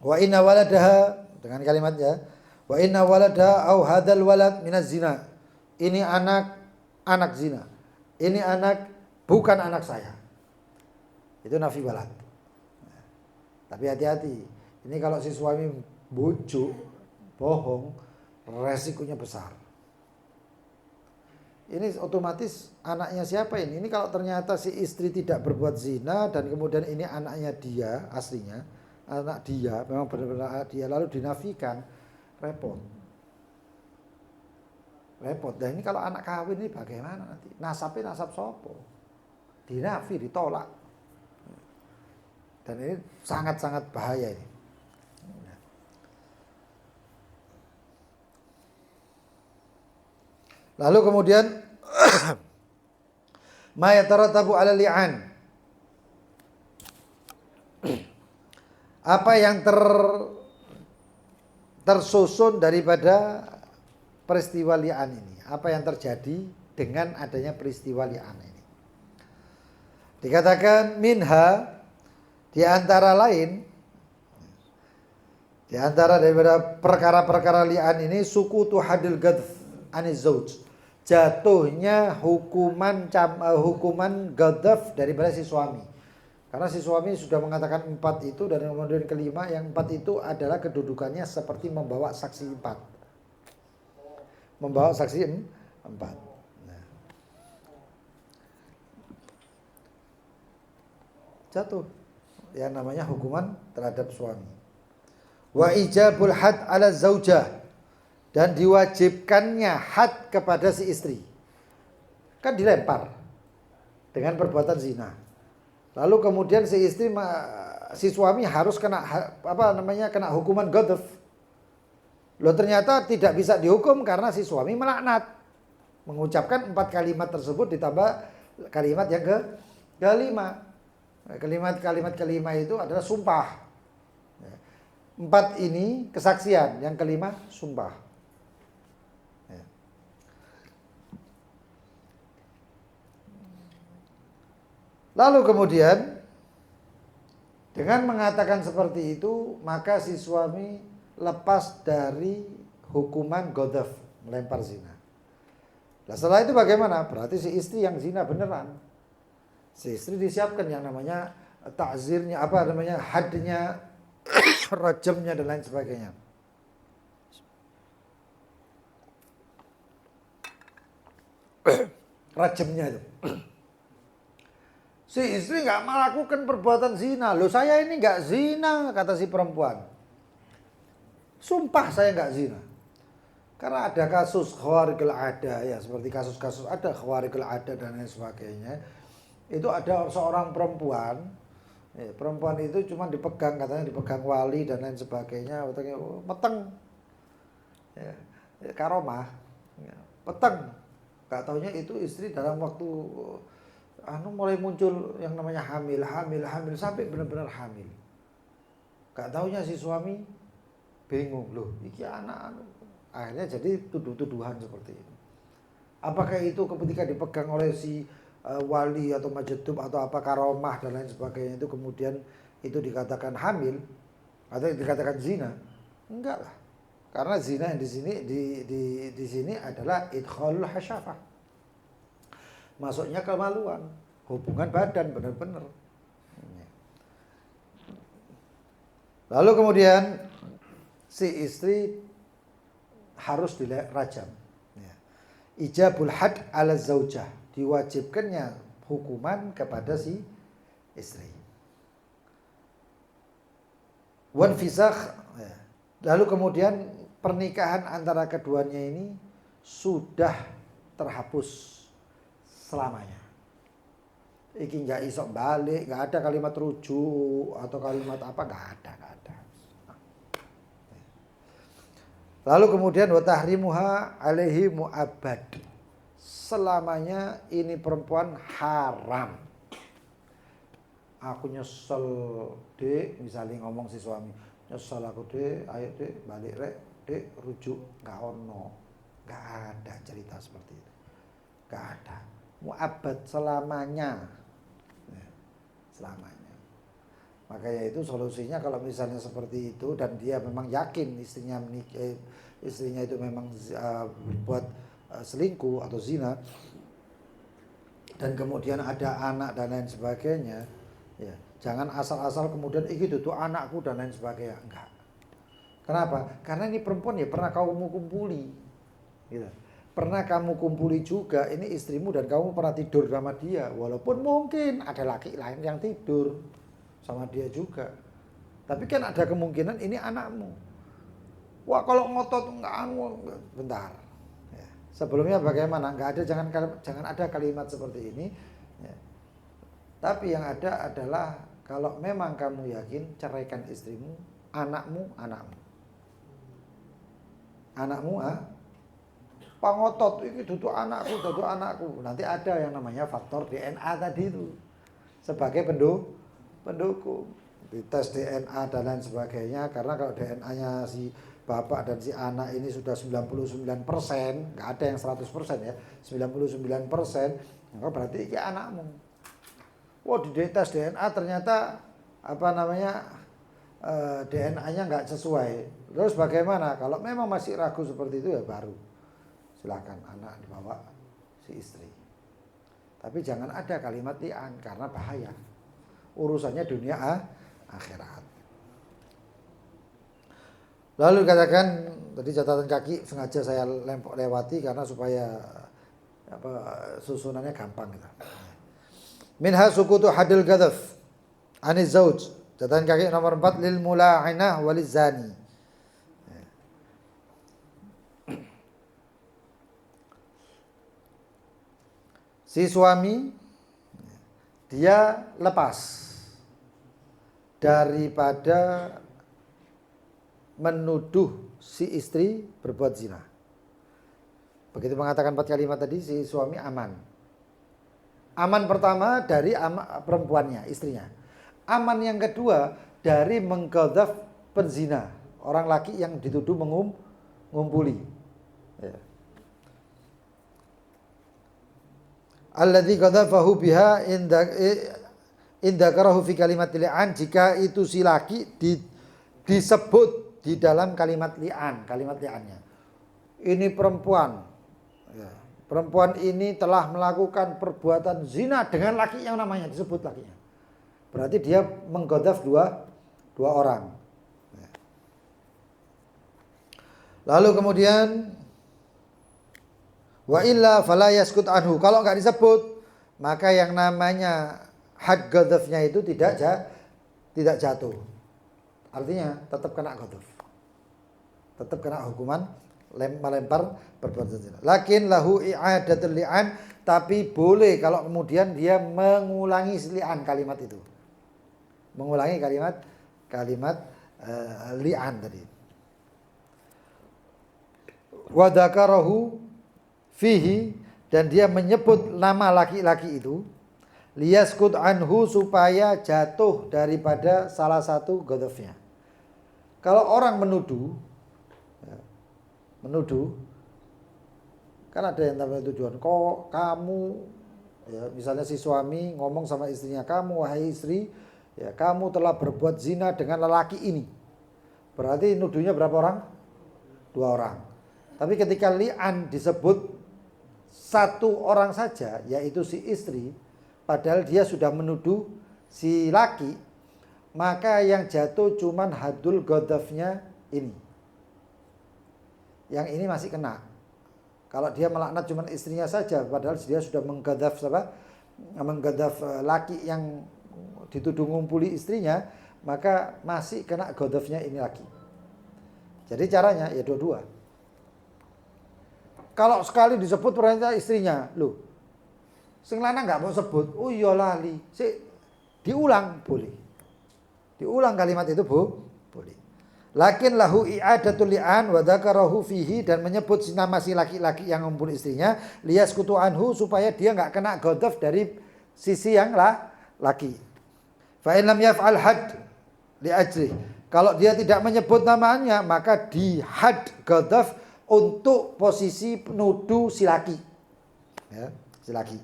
Wa inna waladaha, dengan kalimatnya wa inna waladaha au hadal walad minaz zina, ini anak zina, ini anak bukan anak saya. Itu nafi walad. Tapi hati-hati, ini kalau si suami bujuk, bohong, resikonya besar. Ini otomatis anaknya siapa ini? Ini kalau ternyata si istri tidak berbuat zina dan kemudian ini anaknya dia aslinya, anak dia, memang benar-benar anak dia, lalu dinafikan, repot. Repot. Dan ini kalau anak kawin ini bagaimana nanti? Nasabnya nasab sopo? Dinafi, ditolak. Dan ini sangat-sangat bahaya ini. Lalu kemudian ma yatarattabu 'ala li'an. Apa yang tersusun daripada peristiwa li'an ini? Apa yang terjadi dengan adanya peristiwa li'an ini? Dikatakan minha, di antara lain, di antara daripada perkara-perkara li'an ini, sukutu hadil gadf aniz zauj, jatuhnya hukuman gadaf daripada si suami. Karena si suami sudah mengatakan 4 itu, dan kemudian kelima, yang 4 itu adalah kedudukannya seperti membawa saksi 4. Membawa saksi 4. Nah. Jatuh yang namanya hukuman terhadap suami. Wa ijabul had ala zaujah, dan diwajibkannya had kepada si istri. Kan dilempar dengan perbuatan zina. Lalu kemudian si istri, si suami harus kena kena hukuman ghadaf. Loh, ternyata tidak bisa dihukum karena si suami melaknat. Mengucapkan 4 kalimat tersebut ditambah kalimat yang kelima. Kalimat kelima itu adalah sumpah. 4 ini kesaksian, yang kelima sumpah. Lalu kemudian dengan mengatakan seperti itu, maka si suami lepas dari hukuman ghadaf, melempar zina. Nah, setelah itu bagaimana? Berarti si istri yang zina beneran. Si istri disiapkan yang namanya ta'zirnya, hadnya, rajamnya dan lain sebagainya. Rajamnya itu. Si istri nggak melakukan perbuatan zina. Loh, saya ini nggak zina, kata si perempuan. Sumpah saya nggak zina. Karena ada kasus khawarikul ada, ya, seperti kasus-kasus ada khawarikul ada dan lain sebagainya. Itu ada seorang perempuan, ya, perempuan itu cuma dipegang, katanya dipegang wali dan lain sebagainya, meteng, ya, karomah, ya, peteng. Gak taunya itu istri dalam waktu mulai muncul yang namanya hamil sampai benar-benar hamil. Gak taunya si suami bingung, loh, iki anak. Akhirnya jadi tuduh-tuduhan seperti itu. Apakah itu ketika dipegang oleh si wali atau majedub atau apa karomah dan lain sebagainya, itu kemudian itu dikatakan hamil atau dikatakan zina? Enggak lah. Karena zina yang di sini adalah idkhalul hasyafah. Masuknya kemaluan, hubungan badan benar-benar. Lalu kemudian si istri harus dirajam. Ijabul had ala zaujah, diwajibkannya hukuman kepada si istri. Wan fisakh, lalu kemudian pernikahan antara keduanya ini sudah terhapus selamanya. Iki nggak iso balik, nggak ada kalimat rujuk atau kalimat apa, nggak ada. Lalu kemudian wa tahrimuha alaihi mu'abbad, selamanya ini perempuan haram. Aku nyesel, Dek, misalnya ngomong si suami, nyesel aku, Dek, ayo Dek balik rek, Dek rujuk, nggak ono, nggak ada cerita seperti itu, nggak ada. Mu'abbad selamanya, selamanya. Makanya itu solusinya kalau misalnya seperti itu dan dia memang yakin istrinya itu memang berbuat selingkuh atau zina, dan kemudian ada anak dan lain sebagainya, ya jangan asal-asal kemudian itu tuh anakku dan lain sebagainya. Enggak. Kenapa? Karena ini perempuan ya pernah kamu kumpuli, gitu. pernah kamu kumpuli juga ini istrimu dan kamu pernah tidur sama dia, walaupun mungkin ada laki lain yang tidur sama dia juga, tapi kan ada kemungkinan ini anakmu. Wah kalau ngotot bentar. Ya. Sebelumnya bagaimana? Nggak ada, jangan ada kalimat seperti ini. Ya. Tapi yang ada adalah kalau memang kamu yakin, ceraikan istrimu, anakmu. Anakmu pangotot ini duduk anakku. Nanti ada yang namanya faktor DNA tadi itu sebagai pendukung. Dites DNA dan lain sebagainya, karena kalau DNA-nya si bapak dan si anak ini sudah 99%, nggak ada yang 100% ya, 99%, maka berarti ini anakmu. Wah di tes DNA ternyata DNA-nya nggak sesuai. Terus bagaimana? Kalau memang masih ragu seperti itu ya baru silakan anak dibawa si istri. Tapi jangan ada kalimat li'an karena bahaya. Urusannya dunia akhirat. Lalu katakan tadi catatan kaki sengaja saya lewati karena supaya susunannya gampang gitu. Minha sukutu hadil ghadaf aniz zauj. Catatan kaki nomor 4 lil mula'inah waliz zani. Si suami dia lepas daripada menuduh si istri berbuat zina. Begitu mengatakan 4 kalimat tadi, si suami aman. Aman pertama dari perempuannya, istrinya. Aman yang kedua dari mengghadhaf penzina, orang laki yang dituduh mengumpuli. Ya. Alladzi ghadhafahu biha inda karahu fi kalimat li'an, jika itu si laki disebut di dalam kalimat li'an, kalimat li'annya. Ini perempuan, ya, perempuan ini telah melakukan perbuatan zina dengan laki yang namanya disebut lakinya. Berarti dia mengghadhaf dua orang. Ya. Lalu kemudian wa illa fala yaskut anhu. Kalau enggak disebut, maka yang namanya had ghadhafnya itu tidak jatuh. Artinya tetap kena ghadhaf. Tetap kena hukuman melempar perbuatan zina. Lakin lahu i'adatul li'an, tapi boleh kalau kemudian dia mengulangi li'an kalimat itu. Mengulangi kalimat li'an tadi. Wa dzakarahu fihi, dan dia menyebut nama laki-laki itu, liyaskut anhu, supaya jatuh daripada salah satu ghadhafnya. Kalau orang menuduh kan ada yang namanya tujuan. Kok kamu, ya, misalnya si suami ngomong sama istrinya, kamu wahai istri, ya kamu telah berbuat zina dengan lelaki ini. Berarti nuduhnya berapa orang? 2 orang. Tapi ketika li'an disebut 1 orang saja, yaitu si istri, padahal dia sudah menuduh si laki, maka yang jatuh cuman hadul ghadhafnya ini. Yang ini masih kena. Kalau dia melaknat cuman istrinya saja, padahal dia sudah mengghadhaf laki yang dituduh ngumpuli istrinya, maka masih kena ghadhafnya ini lagi. Jadi caranya ya dua-dua. Kalau sekali disebut perintah istrinya, loh, sing lanang nggak mau sebut, oh iya lali, diulang boleh, diulang kalimat itu boleh. Lakin lahu i'adatul li'an wa dzakarahu fihi, dan menyebut nama si laki-laki yang ngumpul istrinya, liyaskutu anhu, supaya dia nggak kena ghadhaf dari sisi yang laki. Fa in lam yaf'al had li ajri, kalau dia tidak menyebut namanya, maka di had ghadhaf untuk posisi penuduh si laki, ya, si laki.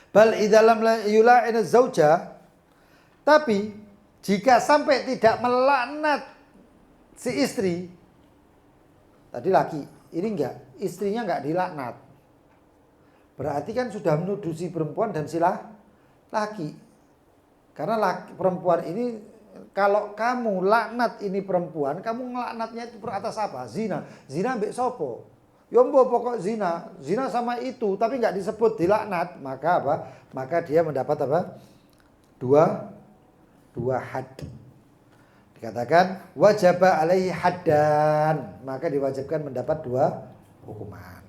Bal idalam yula'in zauja, tapi jika sampai tidak melaknat si istri, tadi laki, ini enggak, istrinya enggak dilaknat, berarti kan sudah menuduh si perempuan dan si laki. Karena perempuan ini, kalau kamu laknat ini perempuan, kamu ngelaknatnya itu atas apa? Zina. Zina ambek sopo? Ya pokok zina sama itu, tapi nggak disebut dilaknat, maka apa? Maka dia mendapat apa? Dua had. Dikatakan wajaba alaihi haddan, maka diwajibkan mendapat 2 hukuman.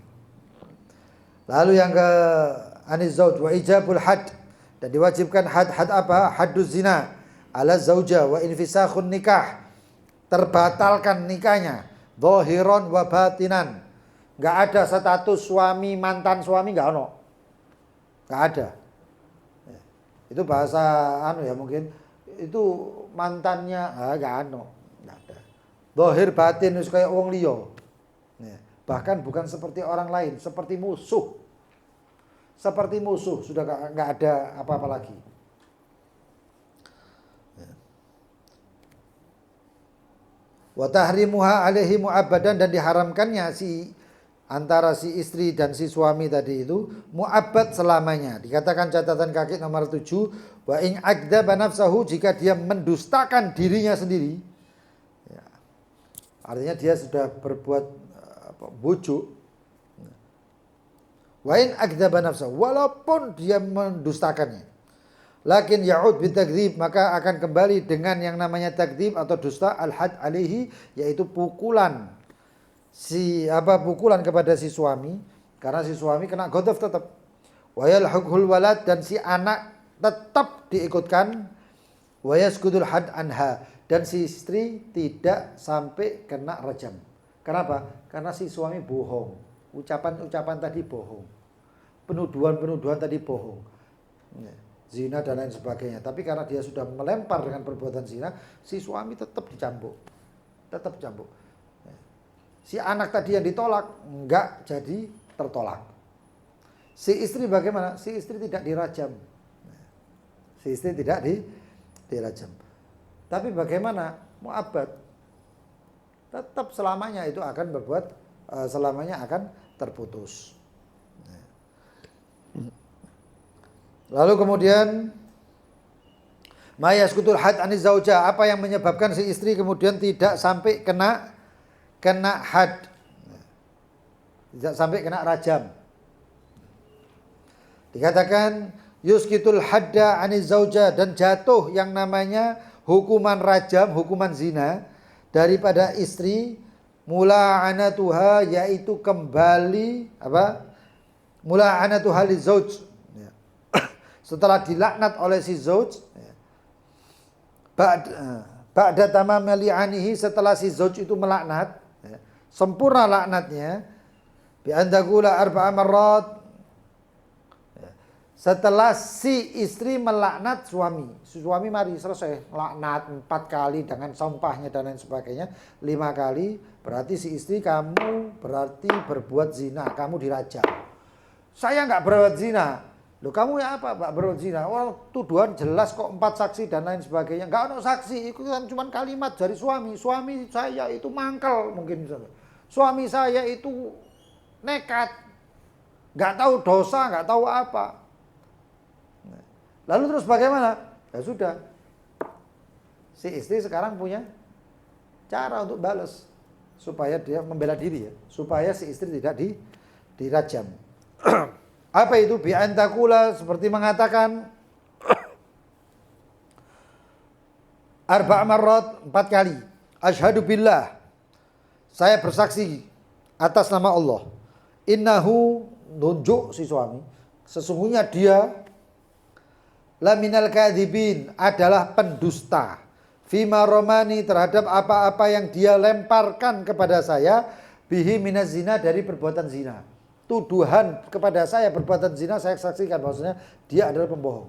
Lalu yang ke anis zauj wa ijabul had, dan diwajibkan had apa? Hadduz zina ala zauja wa infisakhun nikah, terbatalkan nikahnya zahiran wa batinan. Enggak ada status suami mantan suami, enggak ono. Enggak ada. Itu bahasa ya mungkin itu mantannya enggak ono, enggak ada. Zahir batin wis kaya wong liya. Bahkan bukan seperti orang lain, seperti musuh. Seperti musuh, sudah enggak ada apa-apa lagi. Wa tahrimuha alaihi mu'abbadan, dan diharamkannya antara si istri dan si suami tadi itu mu'abbad selamanya. Dikatakan catatan kaki nomor 7, wa in akdzaba nafsahu, jika dia mendustakan dirinya sendiri. Ya. Artinya dia sudah berbuat bujuk. Wa in akdzaba nafsahu, walaupun dia mendustakannya. Lakin ya'ud bitakdzib, maka akan kembali dengan yang namanya takdzib atau dusta, al-had alaihi, yaitu pukulan pukulan kepada si suami, karena si suami kena ghadab tetap. Wa yalhuqul walad, dan si anak tetap diikutkan. Wa yasqudul had anha, dan si istri tidak sampai kena rajam. Kenapa? Karena si suami bohong. Ucapan-ucapan tadi bohong. Penuduhan-penuduhan tadi bohong. Zina dan lain sebagainya. Tapi karena dia sudah melempar dengan perbuatan zina, si suami tetap dicambuk. Tetap cambuk. Si anak tadi yang ditolak enggak jadi tertolak. Si istri bagaimana? Si istri tidak dirajam. Si istri tidak dirajam. Tapi bagaimana? Mu'abbad. Tetap selamanya itu akan berbuat, selamanya akan terputus. Lalu kemudian mayaskutul had aniz zauja, apa yang menyebabkan si istri kemudian tidak sampai kena had, tidak sampai kena rajam. Dikatakan yuskitul hadda aniz zauja, dan jatuh yang namanya hukuman rajam, hukuman zina daripada istri, mula'anatuha, yaitu kembali mula'anatuha li zauj, setelah dilaknat oleh si zauj, ba'da tamam li'anihi, setelah si zauj itu melaknat, sempurna laknatnya, bi andaqula arba'a marrat, setelah si istri melaknat suami mari selesai laknat 4 kali dengan sampahnya dan lain sebagainya, 5 kali, berarti si istri, kamu berarti berbuat zina, kamu dirajam. Saya enggak berbuat zina. Loh, kamu ya apa Pak berbuat zina? Tuduhan jelas kok, 4 saksi dan lain sebagainya. Enggak ada saksi, itu kan cuma kalimat dari suami. Suami saya itu mangkel mungkin misalnya. Suami saya itu nekat. Enggak tahu dosa, enggak tahu apa. Lalu terus bagaimana? Ya sudah. Si istri sekarang punya cara untuk balas supaya dia membela diri ya, supaya si istri tidak dirajam. Apa itu? Bi antakula, seperti mengatakan arba' marrat, 4 kali. Asyhadu billah, saya bersaksi atas nama Allah. Innahu, nunjuk si suami, sesungguhnya dia laminal kadhibin, adalah pendusta. Fima romani, terhadap apa-apa yang dia lemparkan kepada saya, bihi minaz zina, dari perbuatan zina. Tuduhan kepada saya perbuatan zina, saya saksikan bahwasanya dia adalah pembohong.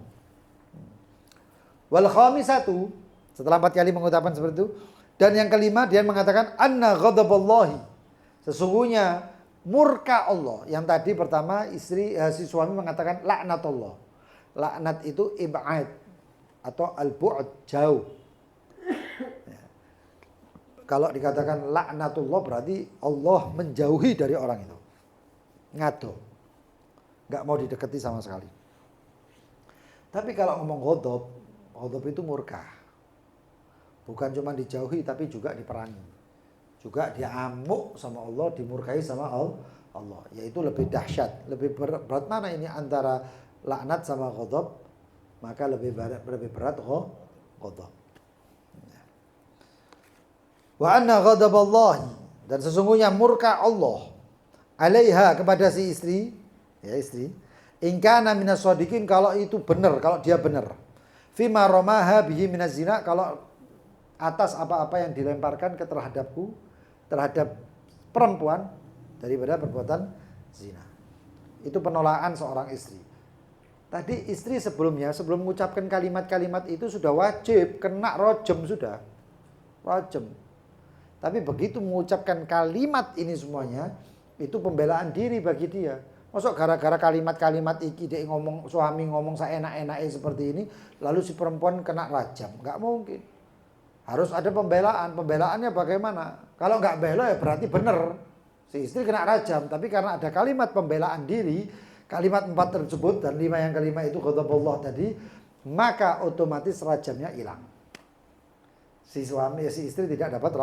Wal khamisatu, setelah 4 kali mengutarakan seperti itu, dan yang kelima dia mengatakan anna ghadaballahi, sesungguhnya murka Allah. Yang tadi pertama si suami mengatakan laknatullah. Laknat itu ib'ad atau al-bu'd, jauh. Ya. Kalau dikatakan laknatullah berarti Allah menjauhi dari orang itu. Ngado. Enggak mau didekati sama sekali. Tapi kalau ngomong ghadab itu murka. Bukan cuma dijauhi tapi juga diperangi. Juga dia amuk sama Allah, dimurkai sama Allah, yaitu lebih dahsyat, lebih berat mana ini antara laknat sama ghadab, maka lebih berat ghadab. Wa anna ghadaballahi, dan sesungguhnya murka Allah alaiha, kepada si istri, ya istri, in kana minas shadiqin, kalau itu benar, kalau dia benar, fima ramaha bihi minaz zina, kalau atas apa-apa yang dilemparkan terhadapku, terhadap perempuan daripada perbuatan zina. Itu penolakan seorang istri. Tadi istri sebelumnya, sebelum mengucapkan kalimat-kalimat itu sudah wajib kena rajam, sudah rajam. Tapi begitu mengucapkan kalimat ini semuanya, itu pembelaan diri bagi dia. Masuk gara-gara kalimat-kalimat iki dia ngomong, suami ngomong seenak-enaknya seperti ini, lalu si perempuan kena rajam. Enggak mungkin. Harus ada pembelaan. Pembelaannya bagaimana? Kalau enggak bela ya berarti benar. Si istri kena rajam, tapi karena ada kalimat pembelaan diri, kalimat 4 tersebut dan 5 yang kelima itu ghadabullah tadi, maka otomatis rajamnya hilang. Si suami, si istri tidak dapat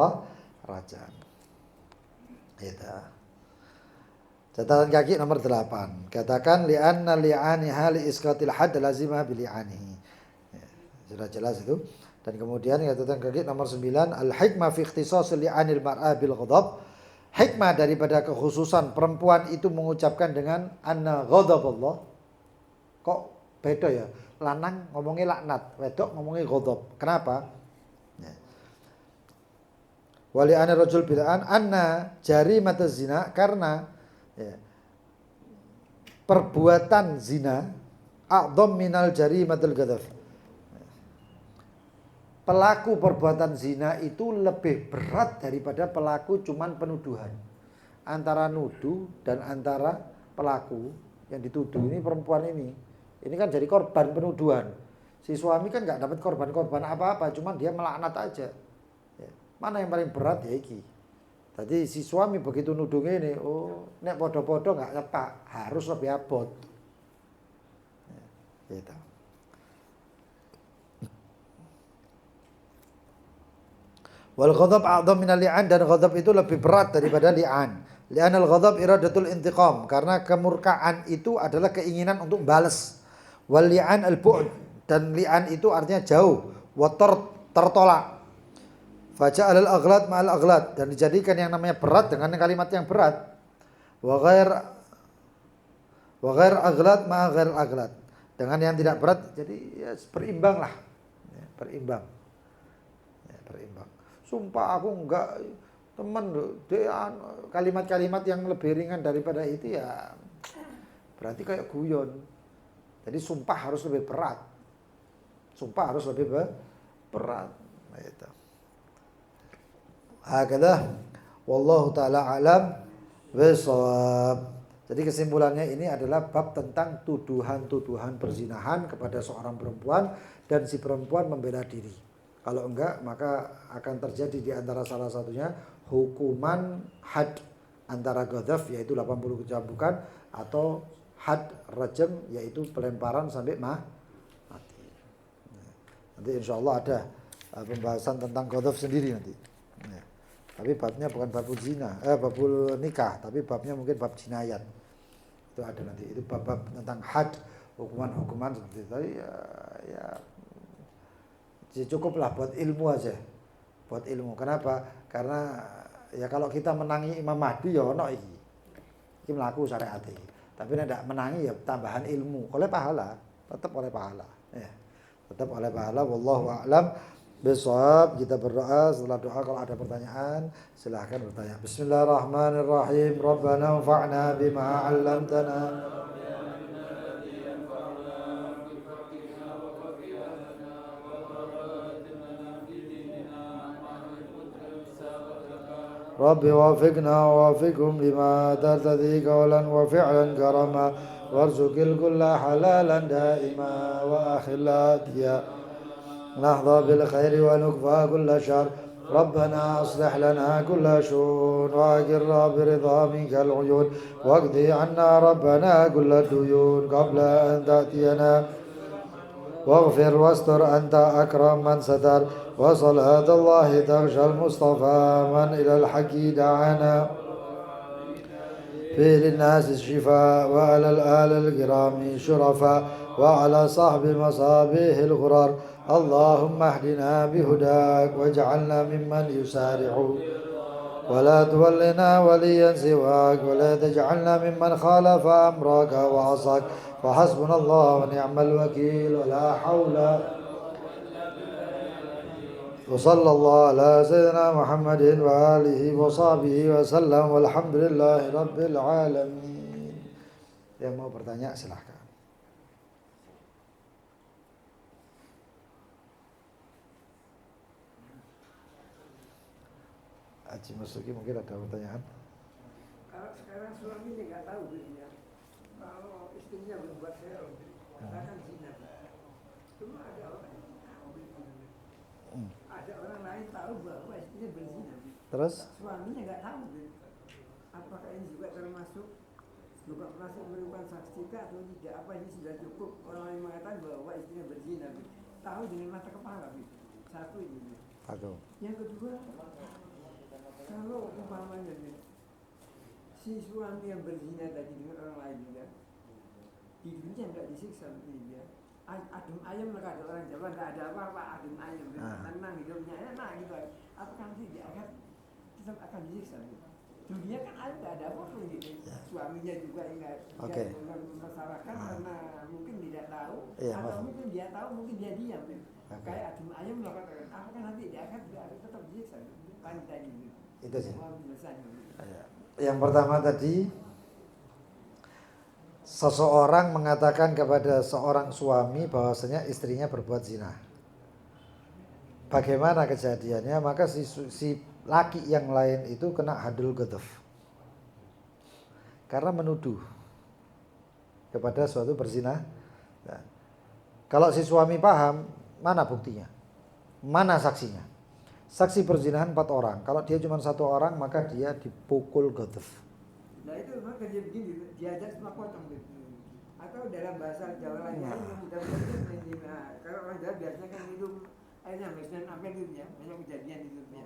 rajam. Itu. Catatan kaki nomor 8. Katakan li'anna li'aniha li isqatil hadd lazimah bi li'anihi. Ya, sudah jelas itu. Dan kemudian catatan kaki nomor 9, al-hikmah fi ikhtisas li'anil mar'a bil ghadab. Hikmah daripada kekhususan perempuan itu mengucapkan dengan anna ghadaballah. Kok beda ya? Lanang ngomongnya laknat, wedok ngomongnya ghadab. Kenapa? Ya. Wali anna rajul bil'an anna jarimataz zina, karena ya, perbuatan zina a'dham minal jarimatil ghadab. Pelaku perbuatan zina itu lebih berat daripada pelaku cuman penuduhan. Antara nuduh dan antara pelaku yang dituduh ini perempuan ini kan jadi korban penuduhan. Si suami kan nggak dapat korban apa-apa, cuman dia melaknat aja. Ya. Mana yang paling berat ya iki. Tadi si suami begitu nuduh ini, oh nek podo-podo nggak tepak, harus lebih abot. Ya, gitu. Wal ghadab a'dham min al-li'an, dan ghadab itu lebih berat daripada li'an. Li'an al-ghadab iradatul intiqam, karena kemurkaan itu adalah keinginan untuk balas. Wal li'an al-bu'd, dan li'an itu artinya jauh, wa tertolak. Faja'al al-aghlad ma'al aghlad, dan dijadikan yang namanya berat dengan kalimat yang berat. Wa ghair aghlad ma'a ghair aghlad, dengan yang tidak berat, jadi ya berimbang lah. Ya, berimbang. Sumpah aku enggak, teman dia kalimat-kalimat yang lebih ringan daripada itu ya berarti kayak guyon. Jadi sumpah harus lebih berat. Sumpah harus lebih berat. Gitu. Hakadha wallahu taala alam bisawab. Jadi kesimpulannya ini adalah bab tentang tuduhan-tuduhan perzinahan kepada seorang perempuan dan si perempuan membela diri. Kalau enggak, maka akan terjadi di antara salah satunya hukuman had antara ghadab yaitu 80 kecambukan, atau had rajam yaitu pelemparan sampai mati. Nanti insya Allah ada pembahasan tentang ghadab sendiri nanti. Tapi babnya bukan babul zina, babul nikah, tapi babnya mungkin bab jinayat. Itu ada nanti. Itu bab-bab tentang had, hukuman-hukuman seperti itu. Ya cukuplah buat ilmu aja. Buat ilmu. Kenapa? Karena ya kalau kita menangi Imam Mahdi ya ono iki. Iki mlaku syariat iki. Tapi nek ndak menangi ya tambahan ilmu, oleh pahala, tetap oleh pahala. Ya. Tetap oleh pahala, wallahu a'lam bishawab. Kita berdoa, setelah doa kalau ada pertanyaan silahkan bertanya. Bismillahirrahmanirrahim. Rabbana anfa'na bima 'allamtana. رب وفقنا ووفقهم لما ترتضي قولا وفعلا كرما وارزق الكل حلالا دائما وأخلاقيا نحظى بالخير ونكفى كل شر ربنا أصلح لنا كل شؤون وأقر برضا منك العيون واقضي عنا ربنا كل الديون قبل أن تأتينا واغفر واستر أنت أكرم من ستر وصلاة الله تغشى المصطفى من إلى الحق دعانا فيه للناس الشفاء وعلى الآل الكرام شرفاء وعلى صحب مصابيح الغرار اللهم اهدنا بهداك واجعلنا ممن يسارع ولا تولنا وليا سواك ولا تجعلنا ممن خالف أمرك وعصاك فحسبنا الله ونعم الوكيل ولا حول وصلى الله على سيدنا محمد وآله وصحبه وسلم والحمد لله رب العالمين. Yang mau bertanya silahkan. Haji Masuki mungkin ada pertanyaan. Kalau sekarang suaminya nggak tahu ya, kalau istrinya berbuat teror, katakan zina. Cuma ada orang yang tahu, ada orang lain tahu bahwa istrinya berzina. Terus? Suaminya nggak tahu. Apakah ini juga termasuk merupakan saksi atau tidak? Apa ini sudah cukup orang yang mengatakan bahwa istrinya berzina? Tahu dengan mata kepala. Satu ini. Tahu. Yang kedua, kalau umpamanya si suami yang berzina tadi dengan orang lain juga hidupnya nggak disiksa dia adem ayam lah kata orang Jawa, nggak ada apa-apa adem ayam tenang hidupnya enak gitu. Apakah nanti dia akan tetap akan disiksa gitu? Dunia kan ayam nggak ada apa-apa gitu. Suaminya juga ingat mempermasalahkan karena mungkin tidak tahu atau mungkin dia tahu mungkin dia diam gitu. Kayak adem ayam lah kata. Apakah nanti dia akan tetap disiksa wanita gitu? Itu sih. Yang pertama tadi, seseorang mengatakan kepada seorang suami bahwasanya istrinya berbuat zina. Bagaimana kejadiannya? Maka si laki yang lain itu kena hadul ghadaf karena menuduh kepada suatu berzina. Nah, kalau si suami paham, mana buktinya? Mana saksinya? Saksi perzinahan 4 orang. Kalau dia cuma 1 orang, maka dia dipukul ghadaf. Nah itu memang kerja begini, diajak semua potong gitu. Atau dalam bahasa Jawa lainnya, kalau orang Jawa biasanya kan minum airnya mesnan apa gitu ya, banyak kejadian hidupnya.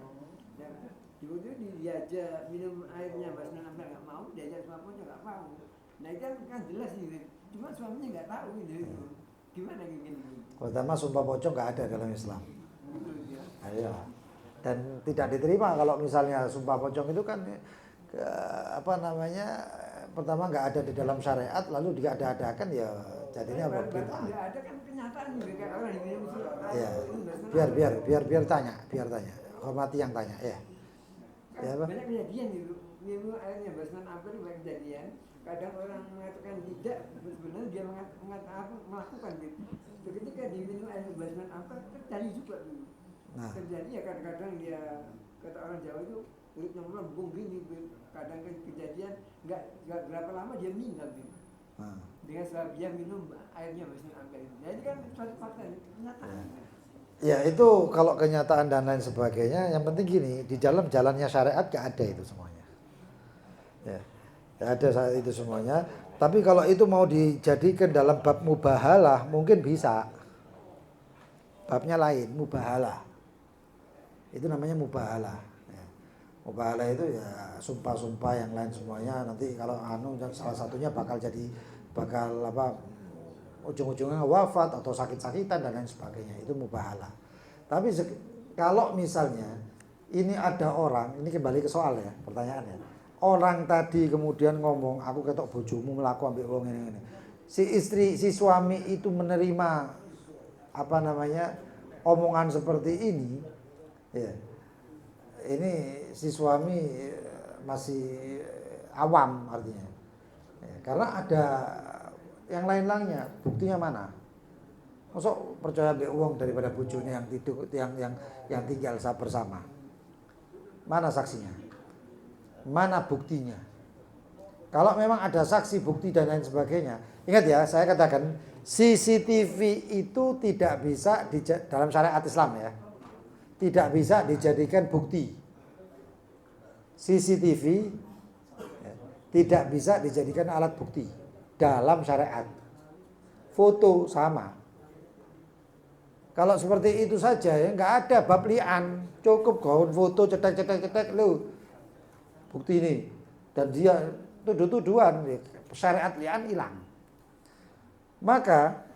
Kemudian diajak minum airnya mesnan apa nggak mau, diajak semua potong nggak mau. Nah itu kan jelas gitu. Cuma suaminya nggak tahu gitu. Gimana gitu? Pertama sumpah pocong nggak ada dalam Islam. Iya. Dan tidak diterima kalau misalnya sumpah pocong itu kan pertama nggak ada di dalam syariat, lalu diada-adakan ya jadinya apa? Nggak ada kan kenyataan juga orang yang ya. Biar tanya, hormati yang tanya ya. Ya apa? Banyak kejadian itu minum airnya basnan apa itu banyak kejadian. Kadang orang mengatakan tidak, sebenarnya dia melakukan gitu. Ketika diminum air basnan apa terjadi juga gitu. Nah. Terjadi ya kadang-kadang dia kata orang Jawa itu mulutnya melembung gini, kadang kejadian nggak berapa lama dia meninggal gitu. Nah. Dengan sebab dia minum airnya mesin angka itu. Jadi kan suatu fakta kenyataan. Ya itu kalau kenyataan dan lain sebagainya, yang penting gini, di dalam jalannya syariat gak ada itu semuanya. Ya, gak ada saat itu semuanya. Tapi kalau itu mau dijadikan dalam bab mubahalah, mungkin bisa. Babnya lain, mubahalah. Itu namanya mubahalah. Ya. Mubahalah itu ya sumpah-sumpah yang lain semuanya. Nanti kalau salah satunya bakal ujung-ujungnya wafat atau sakit-sakitan dan lain sebagainya. Itu mubahalah. Tapi kalau misalnya ini ada orang, ini kembali ke soal ya, pertanyaannya. Orang tadi kemudian ngomong, aku ketok bojomu melaku ambek wong ini. Si suami itu menerima omongan seperti ini. Ya. Ini si suami masih awam artinya. Ya, karena ada yang lain-lainnya, buktinya mana? Masuk percaya mbek wong daripada bojone yang tinggal bersama. Mana saksinya? Mana buktinya? Kalau memang ada saksi, bukti dan lain sebagainya. Ingat ya, saya katakan CCTV itu tidak bisa dalam syariat Islam ya. Tidak bisa dijadikan bukti. CCTV ya, tidak bisa dijadikan alat bukti dalam syariat. Foto sama. Kalau seperti itu saja ya nggak ada bab li'an, cukup gaun foto cetek lu bukti ini dan dia tuduh-tuduhan, syariat li'an hilang. Maka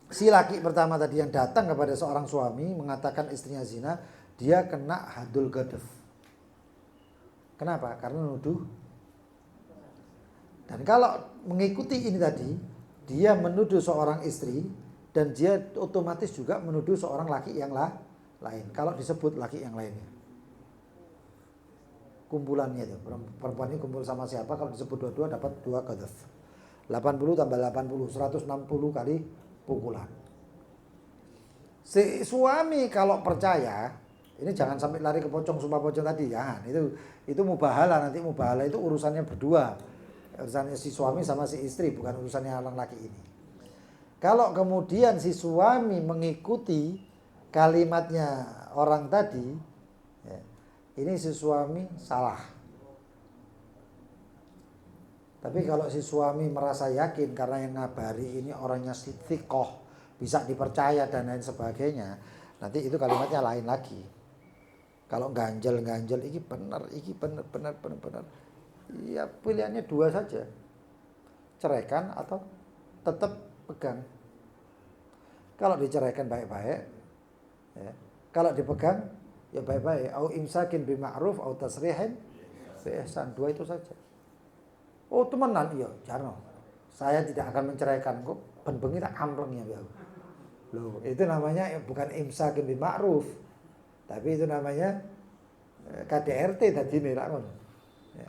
si laki pertama tadi yang datang kepada seorang suami mengatakan istrinya zina, dia kena hadul gadaf. Kenapa? Karena nuduh. Dan kalau mengikuti ini tadi, dia menuduh seorang istri dan dia otomatis juga menuduh seorang laki yang lain. Kalau disebut laki yang lainnya, kumpulannya itu, perempuan ini kumpul sama siapa, kalau disebut dua-dua dapat 2 gadaf. 80 tambah 80, 160 kali pukulan. Si suami kalau percaya, ini jangan sampai lari ke pocong sumpah pocong tadi, jangan. Itu mubahalah, nanti mubahalah itu urusannya berdua. Urusannya si suami sama si istri, bukan urusannya orang laki ini. Kalau kemudian si suami mengikuti kalimatnya orang tadi, ya, ini si suami salah. Tapi kalau si suami merasa yakin karena yang ngabari ini orangnya thiqah, bisa dipercaya dan lain sebagainya, nanti itu kalimatnya lain lagi. Kalau ganjel, ini benar. Ya pilihannya 2 saja. Ceraikan atau tetap pegang. Kalau diceraikan baik-baik, ya. Kalau dipegang ya baik-baik. Au imsakin bima'ruf au tasrihin bi ihsan. 2 itu saja. Oh temenan, iya jarno. Saya tidak akan menceraikan kok. Ben bengi tak amplengnya ya. Loh, itu namanya bukan imsakin bil ma'ruf. Tapi itu namanya KDRT tadi nih lah. Ya.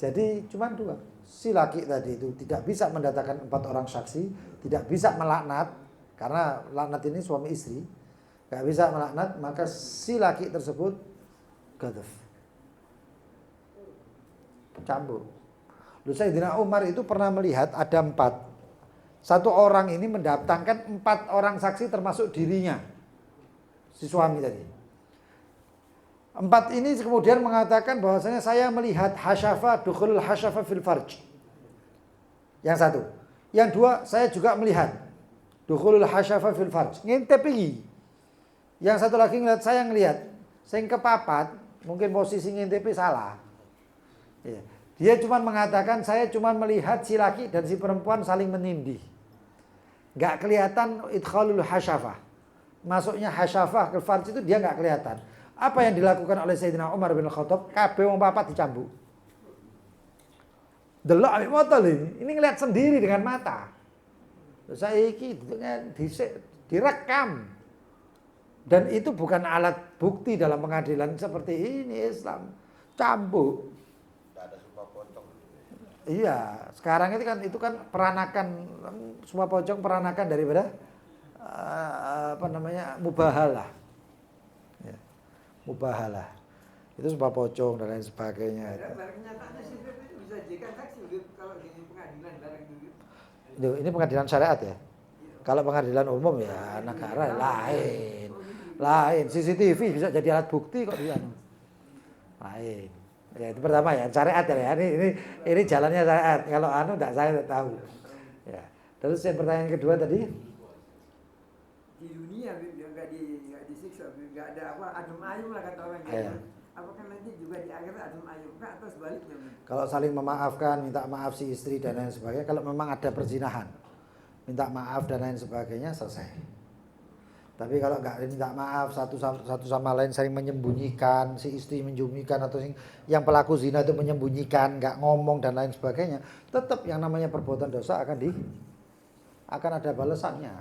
Jadi cuma 2. Si laki tadi itu tidak bisa mendatangkan 4 orang saksi, tidak bisa melaknat karena laknat ini suami istri. Enggak bisa melaknat, maka si laki tersebut gadaf. Cambuk. Sayyidina Umar itu pernah melihat ada 4. Satu orang ini mendatangkan 4 orang saksi termasuk dirinya. Si suami tadi. 4 ini kemudian mengatakan bahwasanya saya melihat hasyafa, dukhulul hasyafa fil farj. Yang 1. Yang 2, saya juga melihat dukhulul hasyafa fil farj. Ngintip iki. Yang 1 lagi ngelihat, saya ngelihat. Sing kepapat, mungkin posisi ngintip salah. Ya. Dia cuma mengatakan saya cuma melihat si laki dan si perempuan saling menindih. Enggak kelihatan idkhalul hasyafah. Masuknya hasyafah ke farj itu dia enggak kelihatan. Apa yang dilakukan oleh Sayyidina Umar bin Khattab? Kabeh wong papat dicambuk. Delok ambek mata ini ngelihat sendiri dengan mata. Saiki direkam. Dan itu bukan alat bukti dalam pengadilan seperti ini Islam. Cambuk. Iya, sekarang itu kan peranakan semua pocong peranakan daripada mubahalah. Ya, mubahalah. Itu semua pocong dan lain sebagainya. Kenyataannya sih itu bisa jadikan saksi kalau di pengadilan barang itu. Ini pengadilan syariat ya. Kalau pengadilan umum ya negara lain. Lain, CCTV bisa jadi alat bukti kok dia. Lain. Ya itu pertama ya, syariat ya. Ini jalannya syariat. Kalau enggak saya tidak tahu. Ya. Terus yang pertanyaan kedua tadi? Di dunia enggak disiksa, enggak ada adem ayem lah kata orang gitu. Ya. Apakah nanti juga di akhirat adem ayem atau sebaliknya? Kalau saling memaafkan, minta maaf si istri dan lain sebagainya, kalau memang ada perzinahan, minta maaf dan lain sebagainya, selesai. Tapi kalau nggak minta maaf satu sama lain saling menyembunyikan, si istri menyembunyikan atau yang pelaku zina itu menyembunyikan, nggak ngomong dan lain sebagainya, tetap yang namanya perbuatan dosa akan ada balasannya.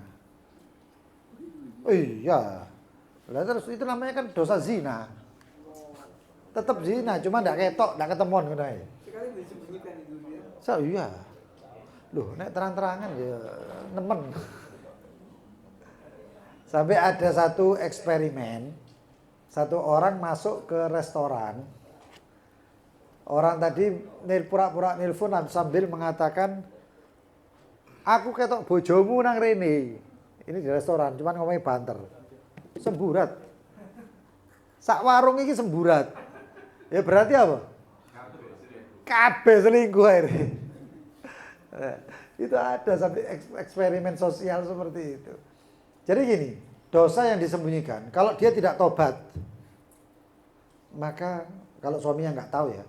Oh iya, lah terus itu namanya kan dosa zina. Tetap zina, cuma nggak ketok, nggak ketemuan gitu aja. Sekali disembunyikan itu dia. Iya. Loh, nek terang-terangan ya nemen. Sampai ada satu eksperimen, satu orang masuk ke restoran. Orang tadi pura-pura nelpon sambil mengatakan, aku ketok bojomu nang rene. Ini di restoran, cuman ngomongnya banter. Semburat. Sak warung ini semburat. Ya berarti apa? Kabeh selingkuh akhirnya. Itu ada sampai eksperimen sosial seperti itu. Jadi gini, dosa yang disembunyikan, kalau dia tidak tobat, maka kalau suaminya nggak tahu ya,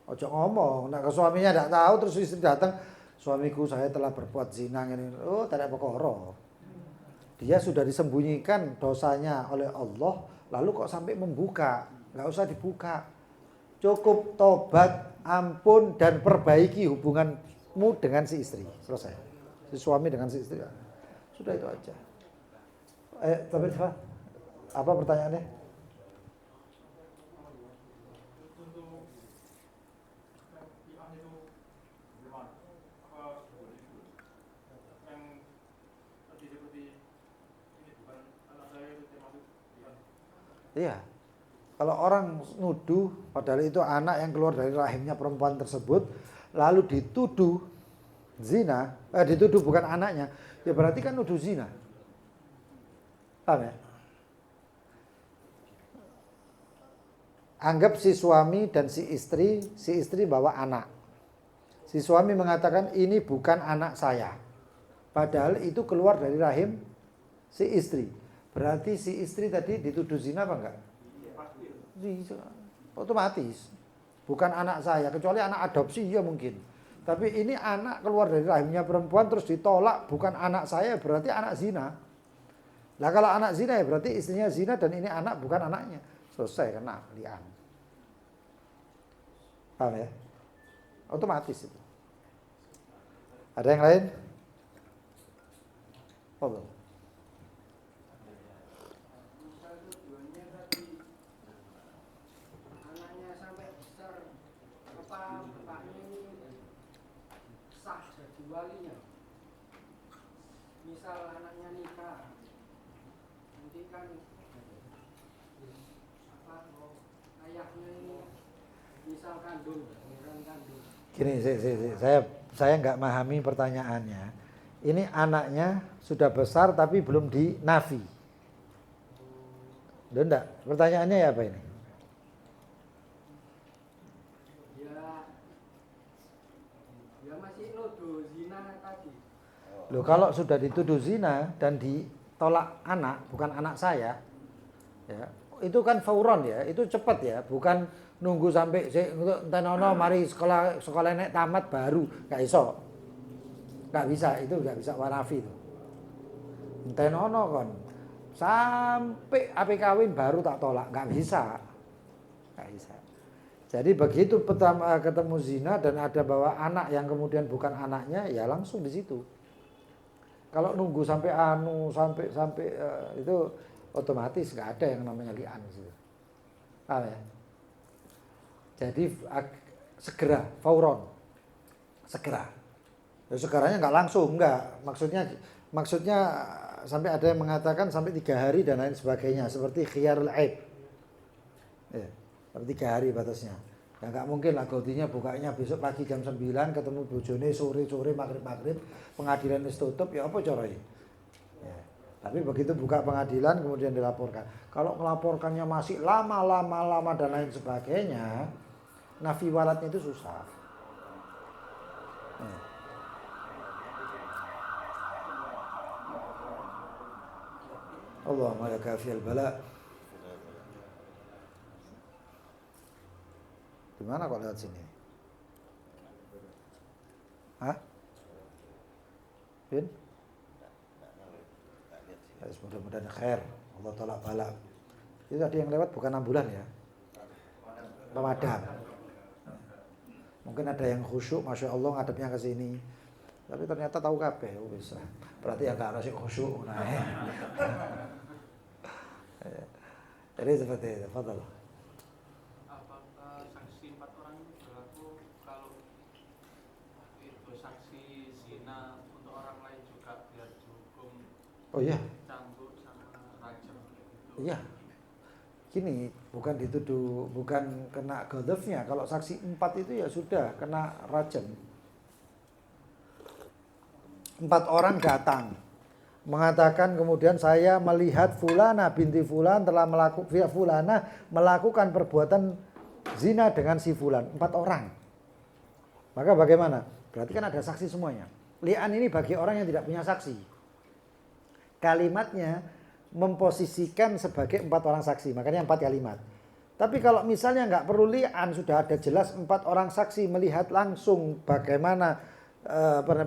Ojo ngomong, nek suaminya tidak tahu terus istri datang, suamiku saya telah berbuat zina ini. Oh, tidak perkara. Dia sudah disembunyikan dosanya oleh Allah, lalu kok sampai membuka? Enggak usah dibuka. Cukup tobat, ampun dan perbaiki hubunganmu dengan si istri. Selesai. Si suami dengan si istri. Sudah itu aja. Tapi apa pertanyaannya? Iya. Kalau orang nuduh padahal itu anak yang keluar dari rahimnya perempuan tersebut lalu dituduh zina, dituduh bukan anaknya, ya berarti kan nuduh zina. Paham ya? Anggap si suami dan si istri bawa anak. Si suami mengatakan ini bukan anak saya. Padahal itu keluar dari rahim si istri. Berarti si istri tadi dituduh zina apa enggak? Otomatis. Bukan anak saya, kecuali anak adopsi ya mungkin. Tapi ini anak keluar dari rahimnya perempuan terus ditolak, bukan anak saya, berarti anak zina. Lah kalau anak zina ya berarti istrinya zina dan ini anak bukan anaknya. Selesai kena li'an. Paham ya? Otomatis itu. Ada yang lain? Allah. Walinya, misal anaknya nikah, nanti kan ayahnya ini misal kandung. Gini, saya nggak memahami pertanyaannya. Ini anaknya sudah besar tapi belum dinafi. Udah enggak? Pertanyaannya ya apa ini? Loh kalau sudah dituduh zina dan ditolak anak, bukan anak saya, ya, itu kan fauron ya, itu cepat ya, bukan nunggu sampai tenono mari sekolah nek tamat baru, nggak iso, nggak bisa, itu nggak bisa warafi itu. Tenono kon, sampai ape kawin baru tak tolak, nggak bisa. Jadi begitu pertama ketemu zina dan ada bawa anak yang kemudian bukan anaknya, ya langsung di situ. Kalau nunggu sampai itu otomatis nggak ada yang namanya li'an gitu. Paham ya? Jadi segera, fauron, segera. Ya, segaranya nggak langsung, nggak. Maksudnya sampai ada yang mengatakan sampai 3 hari dan lain sebagainya, seperti khiyarul aib. Ya, sampai 3 hari batasnya. Ya nggak mungkin lah Gaudinya bukanya besok pagi jam 9 ketemu bojone sore maghrib pengadilan wis tutup ya apa caranya ya. Tapi begitu buka pengadilan kemudian dilaporkan, kalau melaporkannya masih lama dan lain sebagainya, nafi walatnya itu susah ya. Allahumma ya kafiyal bala. Gimana kok lewat sini? Hah? Bin? Ya, mudah-mudahan khair. Allah tolak balak. Itu tadi yang lewat bukan ambulan ya? Pemadam. Mungkin ada yang khusyuk, Masya Allah ngadepnya ke sini. Tapi ternyata tahu kabeh, bisa. Berarti yang gak ngasih khusyuk. Nah, jadi seperti itu, fadal. Oh iya. Iya. Gini, bukan dituduh, bukan kena ghadabnya. Kalau saksi 4 itu ya sudah kena rajam. 4 orang datang mengatakan kemudian saya melihat fulana binti fulan telah melakukan perbuatan zina dengan si fulan. 4 orang. Maka bagaimana? Berarti kan ada saksi semuanya. Li'an ini bagi orang yang tidak punya saksi. Kalimatnya memposisikan sebagai 4 orang saksi, makanya 4 kalimat. Tapi kalau misalnya nggak perlu li'an, sudah ada jelas 4 orang saksi melihat langsung bagaimana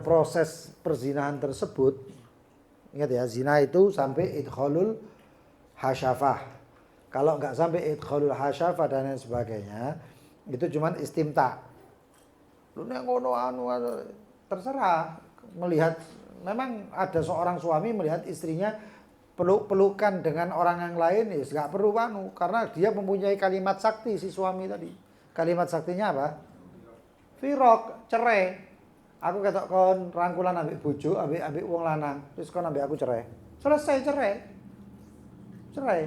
proses perzinahan tersebut. Ingat ya, zina itu sampai idkhalul hasyafah. Kalau nggak sampai idkhalul hasyafah dan lain sebagainya, itu cuman istimta. Lu nek ngono terserah melihat, memang ada seorang suami melihat istrinya peluk-pelukan dengan orang yang lain, ya nggak perlu karena dia mempunyai kalimat sakti si suami tadi. Kalimat saktinya apa? Firok, cerai. Aku ketok kon rangkulan ambek bojo, ambek wong lanang, terus kon ambek aku cerai. Selesai cerai. Cerai.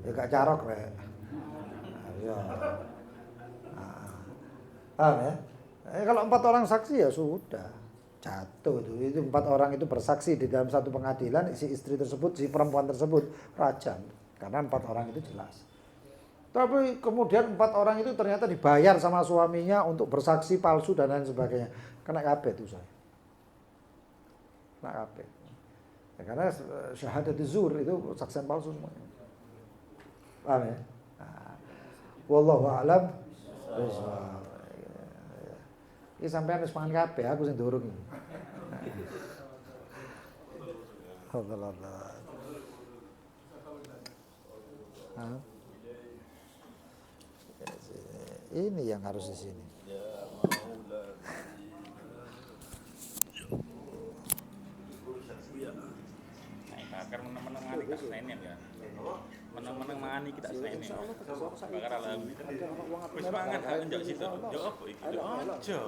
Ya gak carok rek. Ya. Paham ya? Kalau 4 orang saksi ya sudah. Jatuh itu 4 orang itu bersaksi di dalam satu pengadilan, si istri tersebut, si perempuan tersebut rajam karena 4 orang itu jelas. Tapi kemudian 4 orang itu ternyata dibayar sama suaminya untuk bersaksi palsu dan lain sebagainya, kena kabeh itu saya. Kena kabeh. Ya, karena syahadat zur itu saksian palsu semuanya. Paham ya? Nah, wallahu a'lam. Iki sampean wis mangan kabeh, aku sing durung iki. Allah. Ini yang harus di sini. Bakar meneng-meneng ngani kita senenen ya. Meneng-meneng mangani kita senenen. Bakar alhamdulillah. Wis mangan hak njok situ. Yo opo iki? Aja.